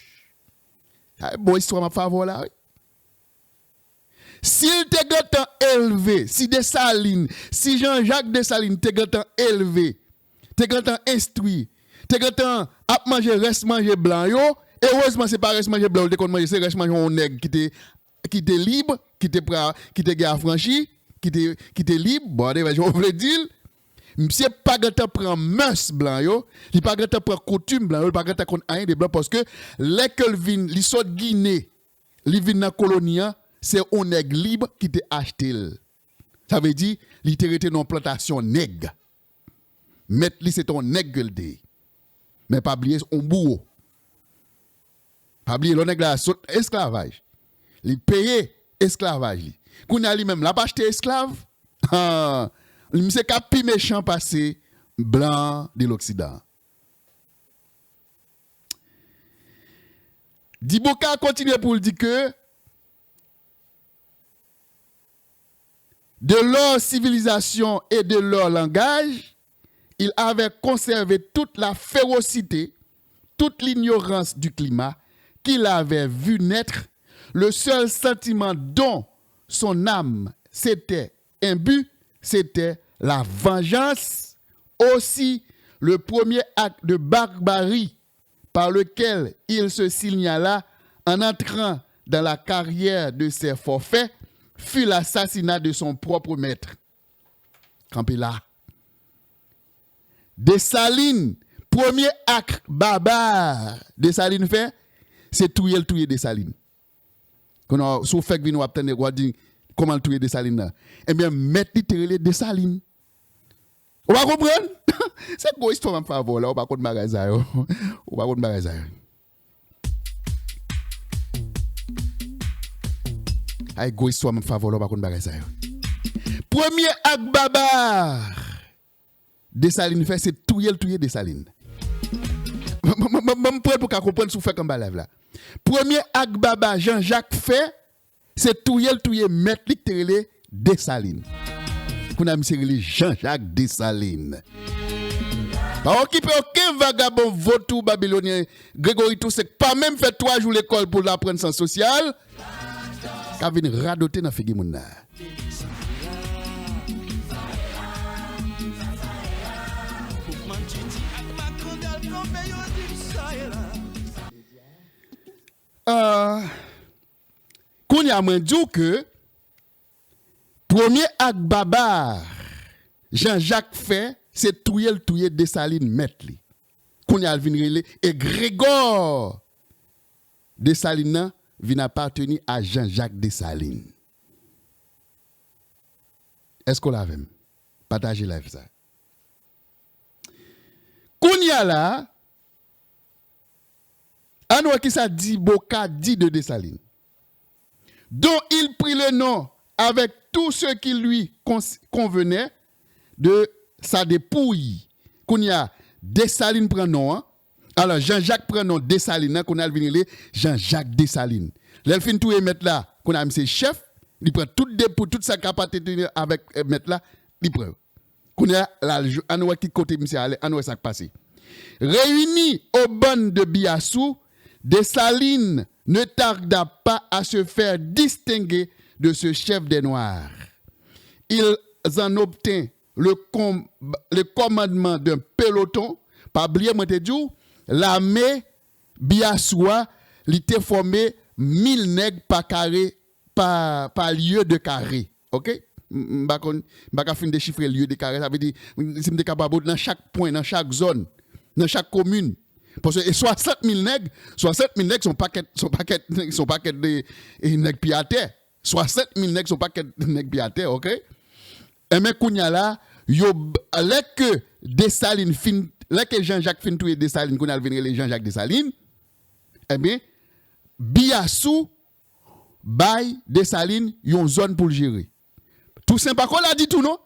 C'est bon histoire ma faveur là. S'il te grand élevé, si Dessalines, si Jean-Jacques Dessalines te grand élevé, te grand instruit, te grand à manger reste manger blanc yo, heureusement c'est pas reste manger blanc, te kon manger c'est reste manger un nègre qui te libre, qui te affranchi, qui te libre, bon je veux dire, monsieur pas grand prend mœurs blanc yo, il pas grand prend coutume blanc, il pas grand kon rien de blanc parce que l'école vin, li sort Guinée, li vin dans colonie c'est un nègre libre qui te acheté. Ça veut dire, il te rete non plantation nègre. Mettre li c'est ton nègre de. Mais pas oublier on bourreau. Pas oublier le nègre là esclavage. Il paye esclavage li. Kounya li même la pas acheté esclave. Ah, monsieur capi méchant passé blanc de l'Occident. Diboka continue pour dire que de leur civilisation et de leur langage, ils avaient conservé toute la férocité, toute l'ignorance du climat qu'il avait vu naître. Le seul sentiment dont son âme s'était imbue, c'était la vengeance. Aussi, le premier acte de barbarie par lequel il se signala en entrant dans la carrière de ses forfaits fut l'assassinat de son propre maître. Campé là. Dessalines, premier acte barbare Dessalines fait, c'est tuer Dessalines. Quand sous fait vinn ou attendre quoi dit comment tuer Dessalines là. Eh bien mettre littéralement Dessalines. On va comprendre? C'est quoi histoire en faveur là, on va contre magasin yo. On va contre magasin. Ay go histoire en faveur là, on va contre magasin yo. Premier acte barbare Dessalines fait c'est touyer Dessalines. Même pour comprendre sous fait comme balève là. Premier acte baba Jean-Jacques fait, c'est touyer mettre littéralement Dessalines. Qu'on a mis Jean-Jacques Dessalines. Pas occupé aucun vagabond votou babylonien Grégory Toussek pas même fait 3 jours l'école pour l'apprendre sciences sociales. Qu'a vinn radoter dans figi moun là. Qu'on y a dit que premier acte barbare Jean-Jacques fait c'est touyer Dessalines mettre li. Qu'on y a vinn et Grégor Dessalines vient appartenir à Jean-Jacques Dessalines. Est-ce qu'on l'a vu? Partagez live ça. Qu'on y a là Anoué qui ça dit Boka dit de Dessalines, dont il prit le nom avec tout ce qui lui convenait de sa dépouille. Qu'on y a Dessalines prend nom, hein? Alors Jean-Jacques prend nom Dessalines, qu'on a venu Jean-Jacques Dessalines. L'elfin tout mettre là, qu'on a mis ses chefs, il prend toute dépouille, toute sa capacité avec mettre là, il prend. Qu'on y a Anoué qui côté monsieur aller, Anoué ça passé. Réunis au ban de Biassou, Dessalines ne tarda pas à se faire distinguer de ce chef des Noirs. Ils en obtinrent le commandement d'un peloton. Pas oublier, moi te dis, l'armée Biassoua, il était formé 1000 nègres par lieu de carré. OK? M'baka fin déchiffrer lieu de carré, ça veut dire si m'te capable dans chaque point, dans chaque zone, dans chaque commune. Parce que 60 000 nègres sont paquet de nègres piatés. 60 000 nègres sont paquet de nègres piatés, OK? Et mais kounya là, yo que Dessalines fin, que Jean-Jacques fin touye Dessalines, qu'on a venir les Jean-Jacques Dessalines, eh bien Biassou bay Dessalines yon zone pour le gérer. Tout simple qu'on l'a dit tout non?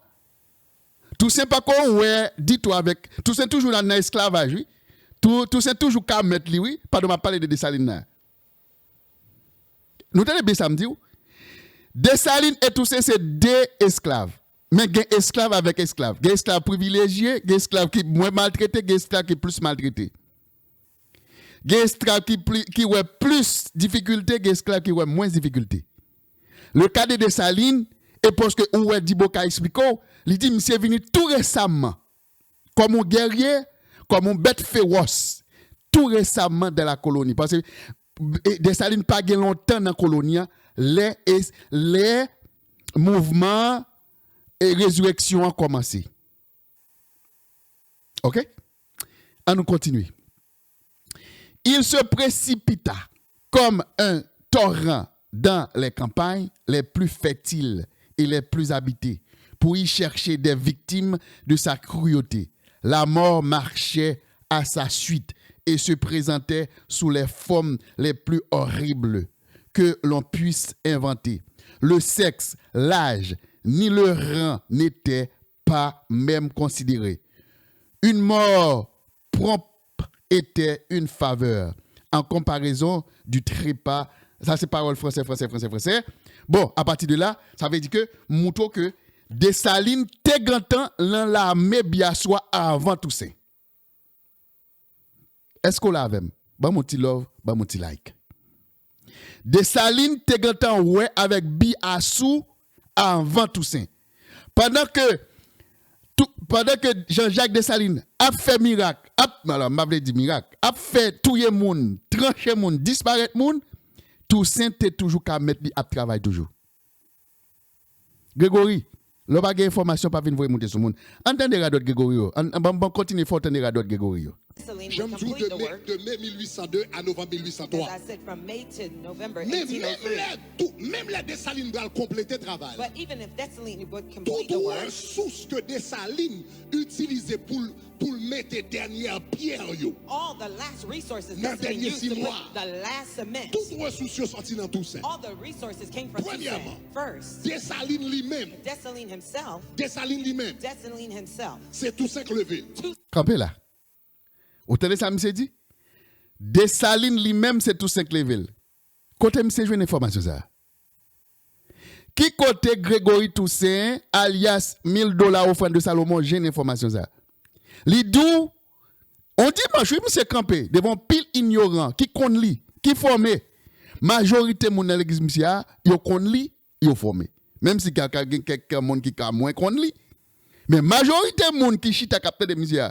Tout simple qu'on ouais dit tout avec tout c'est toujours dans l'esclavage, oui. Tout c'est toujours qu'à mettre lui, oui, pas de m'a parler de Dessalines. Nous t'avons bien samedi. Dessalines et tout ça c'est des esclaves. Mais il y a esclaves avec esclaves. Il y a esclaves privilégiés, il y a esclaves qui moins maltraités, il y a esclaves qui plus maltraités. Il y a esclaves qui ont plus difficultés, il y a esclaves qui ont moins difficultés. Le cas de Dessalines, et parce que on dit Boka explique, il dit monsieur venu tout récemment comme un guerrier, comme un bête féroce, tout récemment dans la colonie. Parce que Dessalines pas gagné longtemps dans la colonie, les mouvements et résurrection ont commencé. OK? On nous continue. Il se précipita comme un torrent dans les campagnes les plus fertiles et les plus habitées pour y chercher des victimes de sa cruauté. La mort marchait à sa suite et se présentait sous les formes les plus horribles que l'on puisse inventer. Le sexe, l'âge, ni le rang n'étaient pas même considérés. Une mort prompte était une faveur en comparaison du trépas. Ça, c'est parole français. Bon, à partir de là, ça veut dire que mouto que Dessalines te gantan dans l'armée Biassoua avant tout ça. Est-ce qu'on l'a vu? Ba mon petit love, ba mon petit like. Dessalines te gantan ouais avec Biassou avant tout ça. Pendant que Jean-Jacques Dessalines a fait miracle, alors m'a dit miracle, a fait touyer moun, trancher moun, disparaître moun, Toussaint est toujours qu'à mettre à travail toujours. Grégory, l'on pas d'information pas venir monter sur moun. Entendez radot Grégory, on continue faut entendre radot Grégory. Dessalines J'aime would tout complete the de work. mai 1802 à novembre As 1803. I said, from May to November Même 1803. même les Dessalines doivent compléter le travail. But even if Dessalines would Toute complete the work, ressource que Dessalines utilisait pour mettre dernière pierre, all the last resources Dans Dessalines dernier used to 6 put mois. the last cement, toute ressource sortie dans tout ça. all the resources came from Toussaint. Premièrement, First, Dessalines lui-même, Dessalines himself, c'est Toussaint Cleville. Campé là. Vous entendez ça, monsieur dit? Dessalines lui-même, c'est Toussaint Cleville. Côté monsieur, j'ai une information ça. Qui côté Grégory Toussaint, alias $1000 offrande de Salomon, j'ai une information ça. Lidou, on dit, moi, je suis monsieur campé, devant pile ignorant, qui connaît li, qui formé. Majorité mon dans l'église monsieur, yo connaît li, yo formé. Même si quelqu'un monde qui a moins connaît li. Mais majorité moun qui chita capté de monsieur,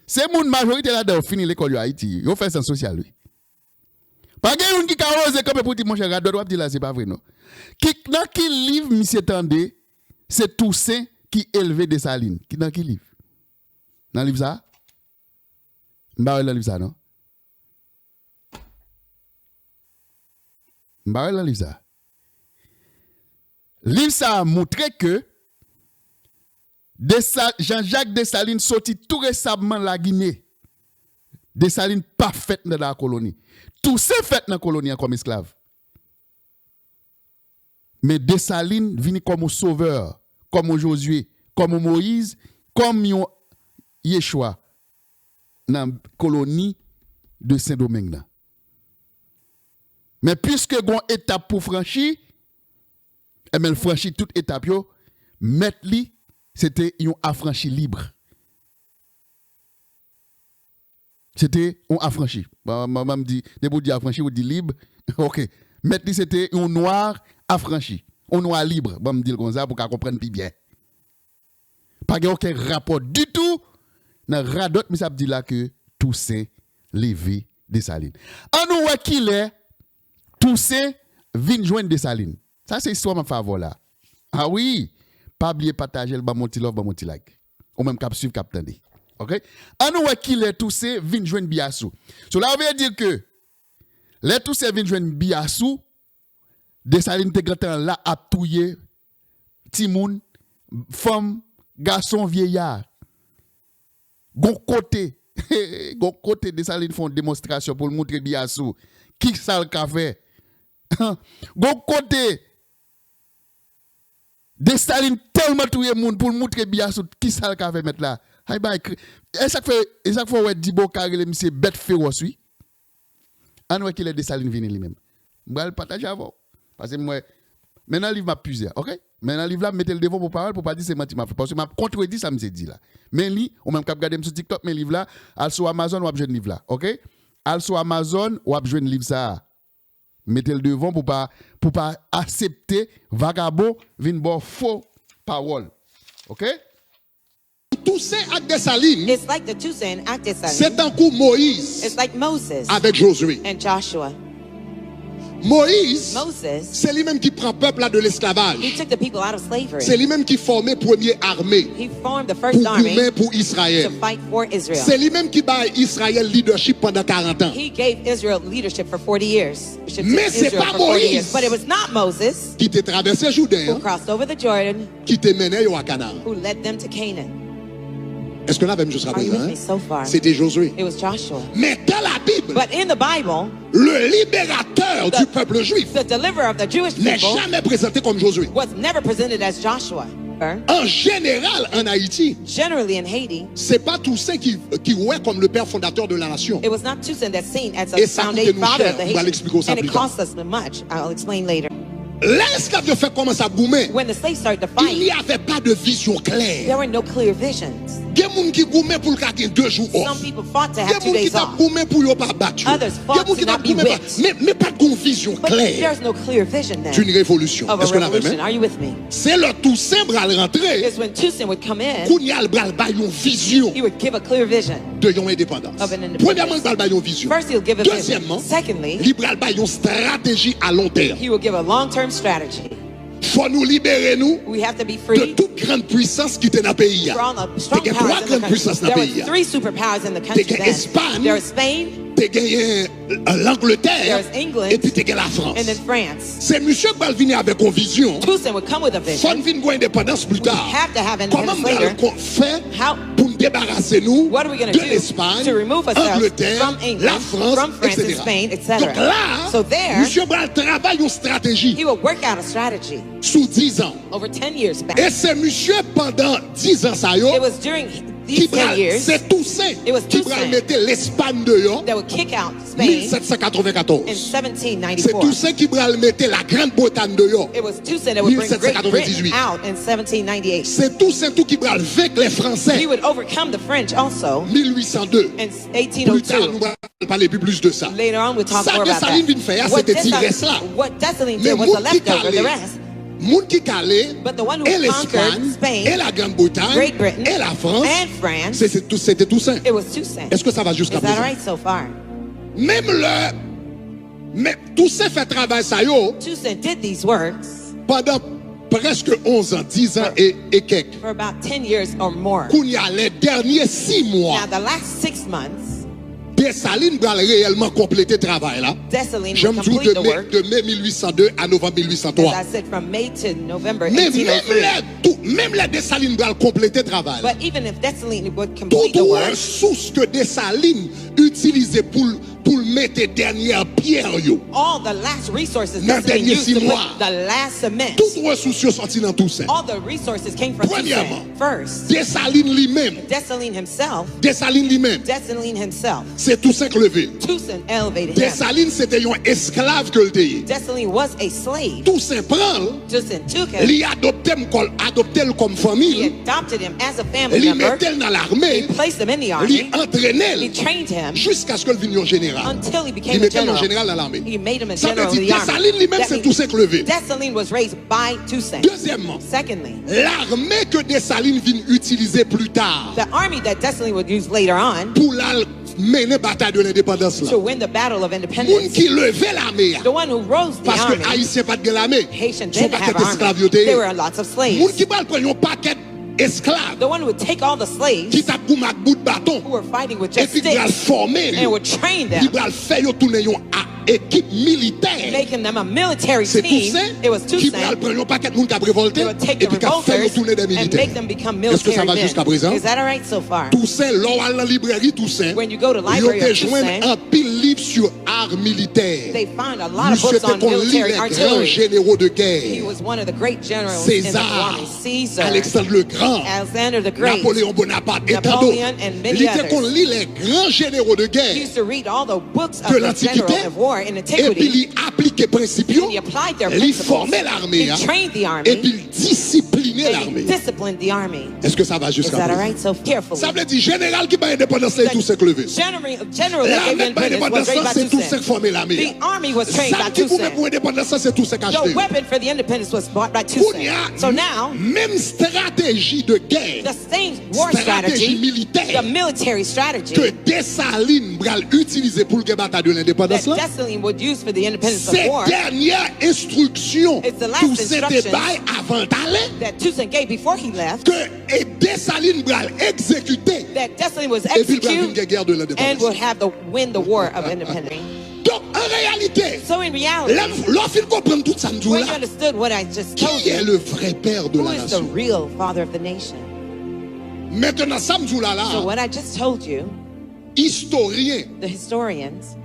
c'est moun majorité là-dedans fini l'école de Haïti, yo fait sans social lui. Pas gen qui a osé comme pour dire mon cher gars, doit dire là c'est pas vrai non. Qui dans qui livre monsieur tendé, c'est Toussaint qui élevé Dessalines. Qui dans qui livre? Dans livre ça? M'ba dans livre ça non? M'ba dans livre ça. Livre ça a montré que Jean-Jacques Dessalines sorti tout récemment la Guinée. Dessalines pas fait dans la colonie. Tout c'est fait dans la colonie comme esclave. Mais Dessalines vient comme un sauveur, comme un Josué, comme un Moïse, comme un Yeshua dans la colonie de Saint-Domingue. Mais puisque il y a une étape pour franchir, et bien franchit toute étape, mettre li, c'était un affranchi libre. C'était un affranchi. Maman me dit, dès que vous dites affranchi, vous dites libre. Ok. Mettre li, c'était un noir affranchi. Un noir libre. Maman me dit comme ça pour qu'on comprenne plus bien. Pas aucun rapport du tout. Dans radot, mais ça dit là que Toussaint levé Dessalines. En nous voit qu'il est, Toussaint vient joindre Dessalines. Ça, c'est histoire ma faveur là. Ah oui, pas oublier partager le bamonti love, bamonti like. Ou même cap suivre, cap tendre. OK? En nous voit qu'il est Toussaint vient joindre Biassou. Cela veut dire que les Toussaint vient joindre Biassou, Dessalines te grand là à touyer timoun, femme, garçon, vieillard. Gon côté Dessalines font démonstration pour montrer Biassou qui ça le café. Gon côté Dessalines tellement touye moun pour montrer Biassou qui ça le café mettre là. Et chaque fois ouais Dibo carré monsieur bête féroce oui. An ouais qu'il est Dessalines vini lui-même. M'ba le partager avant parce que moi maintenant livre m'a puisé, OK? Maintenant livre là mettez le devant pour parole pour pas dire c'est menti m'a fait parce que m'a contredit ça me dit là. Mais li ou même cap regarder sur TikTok mais livre là, al sur Amazon ou a jeune livre là, OK? Al sur Amazon ou a jeune livre ça. Mettez le devant pour pas accepter vagabond vinn bon faux parole. OK? Toussaint avec Dessalines, it's like the Toussaint at Dessalines. c'est un coup Moïse It's like Moses avec Josué. and Joshua. Moïse, Moses, c'est lui-même qui prend peuple là de l'esclavage. he took the people out of slavery. C'est lui-même qui formait première armée He formed the first army pour Israël. to fight for Israel. C'est lui-même qui bat Israël leadership pendant 40 ans. He gave Israel leadership for 40 years. Mais c'est pas Moïse But it was not Moses qui t'a traversé who Jourdain, crossed over the Jordan, qui t'a mené à Canaan. who led them to Canaan. Est-ce qu'on a même jusqu'à Are you présent? with me so far? C'était Josué. It was Joshua. Mais dans la Bible, But in the Bible, le libérateur du peuple juif the deliverer of the Jewish n'est people jamais présenté comme Josué. was never presented as Joshua. En général, en Haïti, Generally in Haiti, c'est pas Toussaint qui ouais comme le père fondateur de la nation. it was not Toussaint that's seen as Et the ça founding coûte nous father cher. of the On va l'expliquer Haitians. ça And it plus tard. cost us much. I'll explain later. L'esclave de fait commence à goumer. When the slaves started to Il n'y fight, avait pas de vision there claire. were no clear visions. Il y a des gens qui goument pour le gagner 2 jours Some off. people fought to Il y a have des 2 gens qui days off. goument pour ne pas battre. Others Il y a fought des gens qui to not be goument whipped. mais pas de vision But claire there's no clear vision then d'une révolution. of a Est-ce qu'on a revolution. même? Are you with me? C'est le Toussaint bral rentrer. It's when Toussaint would come in, Qu'on y a le bral ba une vision he would give a clear vision. de yon indépendance. Of an independence. Premièrement, il bral ba une vision. First, he'll give a vision. Deuxièmement, Secondly, il bral ba une stratégie à long terme. he will give a long-term strategy. faut nous libérer nous We have to be de free toute grande puissance qui était dans le pays. from all the strong Il y a powers trois in the grandes country. puissances dans le There pays. were 3 superpowers in the country T'es then. Espagne, There was Spain, Tu as gagné l'Angleterre There's England, et puis tu as gagné la France. and then France. C'est monsieur qui va venir avec une vision. Toussaint would come with a Faut vision. venir indépendance plus tard. have to have Comment independence nous later. allons faire How, pour nous débarrasser nous what are we going de to do l'Espagne, to remove ourselves Angleterre, from la England, France, from France and etc. Spain, etc. Donc là, So there, monsieur Bral travaille une stratégie he will work out a strategy sous 10 ans. over 10 years back. Et c'est monsieur pendant 10 ans ça yo, It was during qui these 10 years c'est Toussaint It was qui Toussaint. va mettre l'Espagne dehors that would kick out Spain 1794. in C'est 1794. Toussaint qui va mettre la Grande-Bretagne dehors. It was Toussaint that would bring Great 1798. Britain out in 1798. C'est Toussaint tout qui va vaincre les Français. He would overcome the French also 1802. in Plus tard, nous 1802. allons parler plus de ça. Later on, we'll talk Ça more que about Saline that. vient faire, What c'était tirer Dessalines- cela. What Dessalines Mais did was moun the qui leftover, the calait, rest. moun qui calait, But the one who et conquered l'Espagne, Spain, et la Grande-Bretagne, Great Britain, et la France, and France, c'était Toussaint. it was Toussaint. Est-ce que ça va jusqu'à Is that présent? right so far? Même mais Toussaint fait travail ça yo Toussaint did these works pendant presque 11 ans, 10 ans et quelques. for about 10 years or more. Qu'on y a les derniers 6 mois, Now, the last 6 months, Dessalines va réellement compléter le travail là. Dessalines J'aime would dire complete the work, de mai 1802 à novembre as 1803. I said, from May to November Mais 1803. même les Dessalines va compléter le travail. But even if Dessalines would complete the Toute work, ressource que Dessalines utilisait pour mettre dernière pierre yo. all the last resources Dans Dessalines dernier used 6 to put mois. the last cement, Toute ressource yo sorti dans Toussaint. all the resources came from Premièrement, Toussaint first. Dessalines lui-même, Dessalines himself, c'est Toussaint qui levé. Toussaint elevated him. Dessalines c'était un esclave que le était. Dessalines was a slave. Toussaint prend, Toussaint took him. lui adopté comme He famille, adopted him as a family lui member. mettait dans He l'armée, placed him in the lui army. He entraînait trained him jusqu'à ce que le vigne général. until he Il became a mettait le general. général dans l'armée. He made him a Ça veut general in dire the army. Dessalines lui-même That c'est means Toussaint qui levé. Dessalines was raised by Toussaint. Deuxièmement, Secondly, l'armée que Dessalines vient utiliser plus tard the army that Dessalines would use later on pour la mener bataille de l'indépendance là. to win the battle of Moun independence, qui levait l'armée, the one who rose the parce que army, Haïtien pas de l'armée, Haitians son didn't paquet have d'esclaves army. yoté. There were lots of Moun slaves. qui va prendre un paquet esclaves The one who would take all the qui slaves tape pour ma bout de bâton who were fighting with et just puis il va le sticks former, and would train il them, va le faire yo tourner une équipe militaire. making them a military C'est team. Toussaint It was qui va Toussaint. le prendre un paquet de monde qui a révolté They would take et the puis qui a fait yo revolters tourner des and militaires. make them become Est-ce que ça military va jusqu'à men. présent? Is that all right so far? Toussaint, lors à la librairie Toussaint, When you go to yo library te of joint Toussaint, un pile livre sur art militaire. they found a lot of Monsieur books te on qu'on lit military les grands artillery. généraux de He guerre. was one of the great generals in the César, army. Caesar, Alexandre le Grand, Alexander the Great. Napoléon Bonaparte et tant Napoleon d'autres. and many Il était qu'on others. lit les grands généraux de He guerre used to read all the books of de the l'Antiquité general of war in et puis antiquity. il appliquait principes, And he applied their il principles. formait l'armée He hein, trained the et army. puis il disciplinait And he l'armée. disciplined the army. Est-ce que ça va Is jusqu'à that all présent? right? So carefully. Ça veut dire général qui va indépendance là et tout s'est levé. General that gave L'armée qui va independence was indépendance raised là by c'est tout s'est Toussaint. formé l'armée. The army was trained by Ça qui vous met Toussaint. pour indépendance là c'est tout s'est The acheté. weapon for the independence was bought by Qu'on y Toussaint. a So now, même stratégie de guerre the same war stratégie strategy, militaire the military strategy que Dessalines bral utiliser pour le bataille de l'indépendance that là. Dessalines would use for the independence of Ces war dernières instructions It's the last tout c'était instructions. bail avant d'aller that Toussaint gave before he left, que et Dessalines bral exécuter that Dessalines was et puis il bral une executed guerre de and l'indépendance. would have the win the war of independence. Donc en réalité, So in reality, lorsqu'il comprend tout ça nous when you là, understood what I just told qui est you, le vrai père de who la is the nation? real father of the nation? Maintenant ça nous là So là, what I just told you, historien, the historians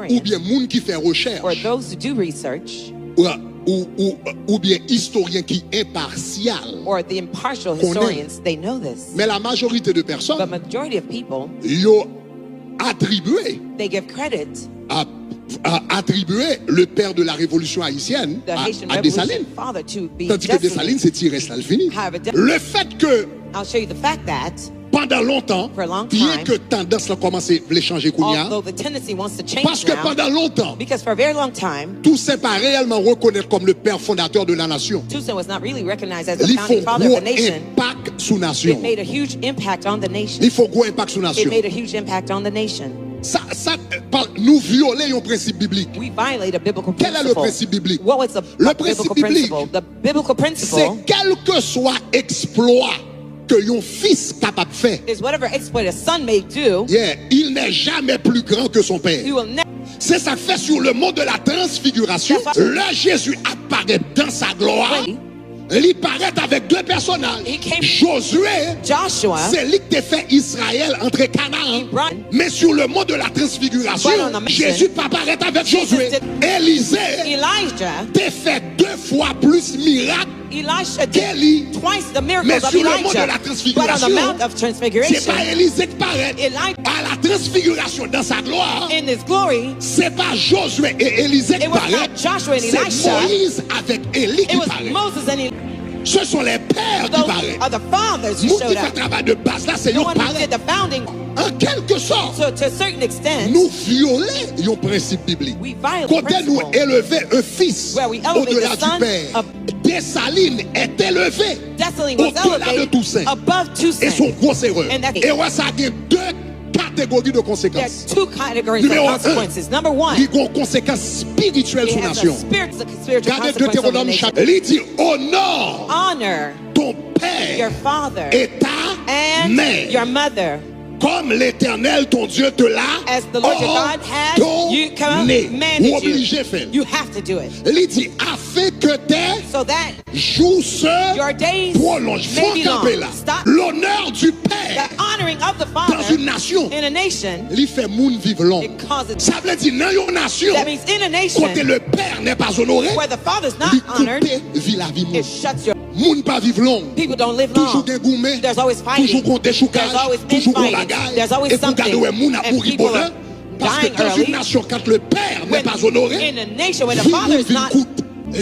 ou bien monde qui fait recherche or those who do research ou bien historien qui est impartial. or the impartial Qu'on est. historians, they know this. Mais la majorité de But personnes majority of people, yo attribué they give credit à attribué le père de la révolution haïtienne the Haitian à Revolution Dessalines. father to be Tandis que Dessalines, Dessalines. c'est tiré, ça le fini. However, Le fait que I'll show you the fact that pendant longtemps, For a long bien time, que tendance a commencé à changer Kounia, although the tendency wants to change parce que now, pendant longtemps, because for a very long time, Toussaint pas réellement reconnaître comme le père fondateur de la nation. Toussaint was not really recognized as the Il faut founding father gros of the nation. impact sur It nation. made a huge impact on the nation. Il faut gros impact sur It nation. made a huge impact on the nation. Nous violons un principe biblique. We violate a biblical Quel est le principle. principe biblique? What was the Le a principe biblical biblique, principle? The biblical C'est principle quel que soit exploit que un fils capable de faire, is whatever exploit a son may do, yeah, il n'est jamais plus grand que son père. he will never. C'est ça fait sur le mont de la transfiguration. Là, Jésus apparaît dans sa gloire. Il paraît avec deux personnages. He came- Josué, Joshua, c'est lui qui a fait Israël entrer Canaan. brought- Mais sur le mont de la transfiguration, Right on the mission. Jésus apparaît avec Jesus Josué. did- Élisée Elijah, t'a fait 2 fois plus miracle Elisha qu'Élie. did twice the miracle Mais of sur le mont de Elijah. la But on transfiguration, the Mount of c'est Transfiguration, pas Élisée qui paraît. Elijah, À la transfiguration dans sa gloire, in his glory, c'est pas Josué et Élisée qui it was paraît. not Joshua and C'est Elisha, Moïse avec Élie it qui was paraît. Moses and Elijah. Ce sont les pères qui Those paraissent. are the fathers who Nous qui showed fait up. travail de base là, c'est The eux one qui who paraissent. did the founding. En quelque sorte, So to a certain extent, nous violons un principe biblique. we violate Quand nous principle. élevons un fils Where we elevate au-delà the son du Père, of- Dessalines est élevé Dessalines was au-delà de elevated Toussaint. above Et son Toussaint. grosse erreur. And that- Et ouais, ça a deux catégories de There conséquences. are two categories of Numéro un, consequences. Number one, il y a une conséquence spirituelle it sur la has nation. a spiritual Regardez consequence of the Deutéronome nation. chapitre. Il dit honore Honor ton your père father et ta and mère. your mother, Comme l'Éternel, ton Dieu, te l'a as the Lord your God has you ordonné. Ou commanded obligé you. faire. You have to do it. Il dit, afin que tes So that jours se your days prolongent. may Faut be camper long. là. Stop. L'honneur du The Père honoring of the dans une father nation, in a nation, il fait moun vivre long. it causes. Ça veut dire, dans une nation, That means in a nation côté le Père n'est pas honoré, where the father's not il honored, coupe vie la vie moun. it shuts your. Moun pas vivre long. People don't live Toujours long. des gourmets, There's always fighting. toujours qu'on déchoucage, There's always toujours qu'on infighting. bagaille. There's always Et pour something. garder moun a And pourri people bonheur. are Parce que dying dans une early. nation, quand le Père n'est When pas honoré, in a nation where the vie father moun is vit not, coûte.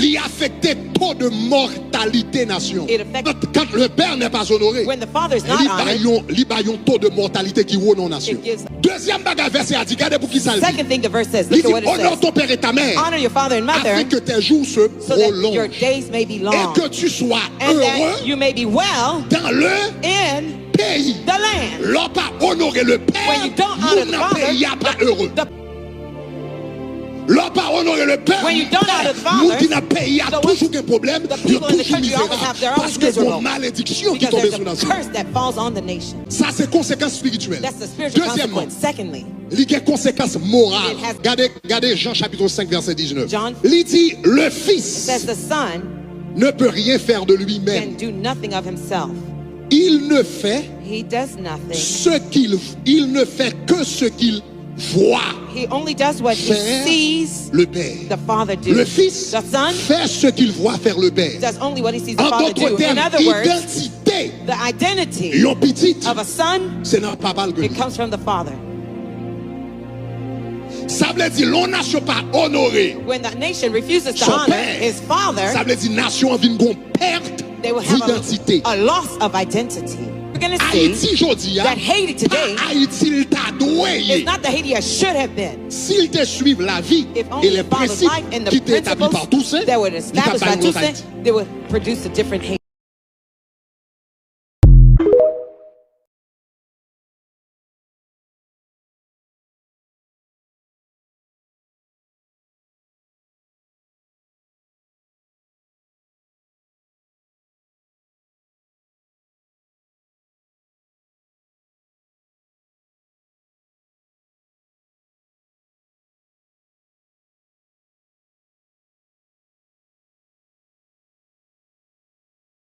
Il affecte taux de mortalité nation. It affects- Quand le Père n'est pas honoré, when the father is not il honored, y a un taux de mortalité qui est dans la nation. It gives- Deuxième bagage, verset a dit, regardez pour qui ça le dit. second thing the verse says, Il look dit, at what it honore says. ton père et ta mère, Honor your father and mother afin que tes jours se so that your prolongent. days may be Et long que tu sois and that heureux you may be well dans le in pays. the land. L'on pas honorer le Père, When you don't honor moun the nan father, pays a pas heureux. the- L'on pas honorer le Père, When you don't honor the moun father, qui n'a pays a the toujours un problème, the il y a people in the toujours country always misérable. have their Parce own que miserable. une malédiction qui Because tombe there's sur la a nation. curse that falls on the nation. Ça, c'est conséquence spirituelle. That's the spiritual Deuxièmement, consequence. Secondly, il y a conséquence morale. It has- Regardez Jean chapitre 5, verset 19. John- Il dit, le it Fils says the son ne peut rien faire de can lui-même. do nothing of himself. Il ne fait He does nothing. il ne fait que ce qu'il voit He only does what he faire sees le Père. the father do. Le Fils The son fait ce qu'il voit faire le Père. does only what he sees the En father do. d'autres In termes, other words, identité. the identity Yon petit, of a son, c'est dans papa le it comes from the father. Ça veut dire, l'on n'a pas honoré When the nation refuses to son honor père. his father, Ça veut dire, nation vient une perte they will have d'identité. a loss of identity. We're going to see Haïti, jodi, that Haiti today Haïti, il t'a is doué. not the Haiti I should have been. S'il te suive la vie If et only les it follows principes life and the qui étaient établis par principles tous, that were il t'a established pas by une autre Toussaint, Haïti. they would produce a different Haiti.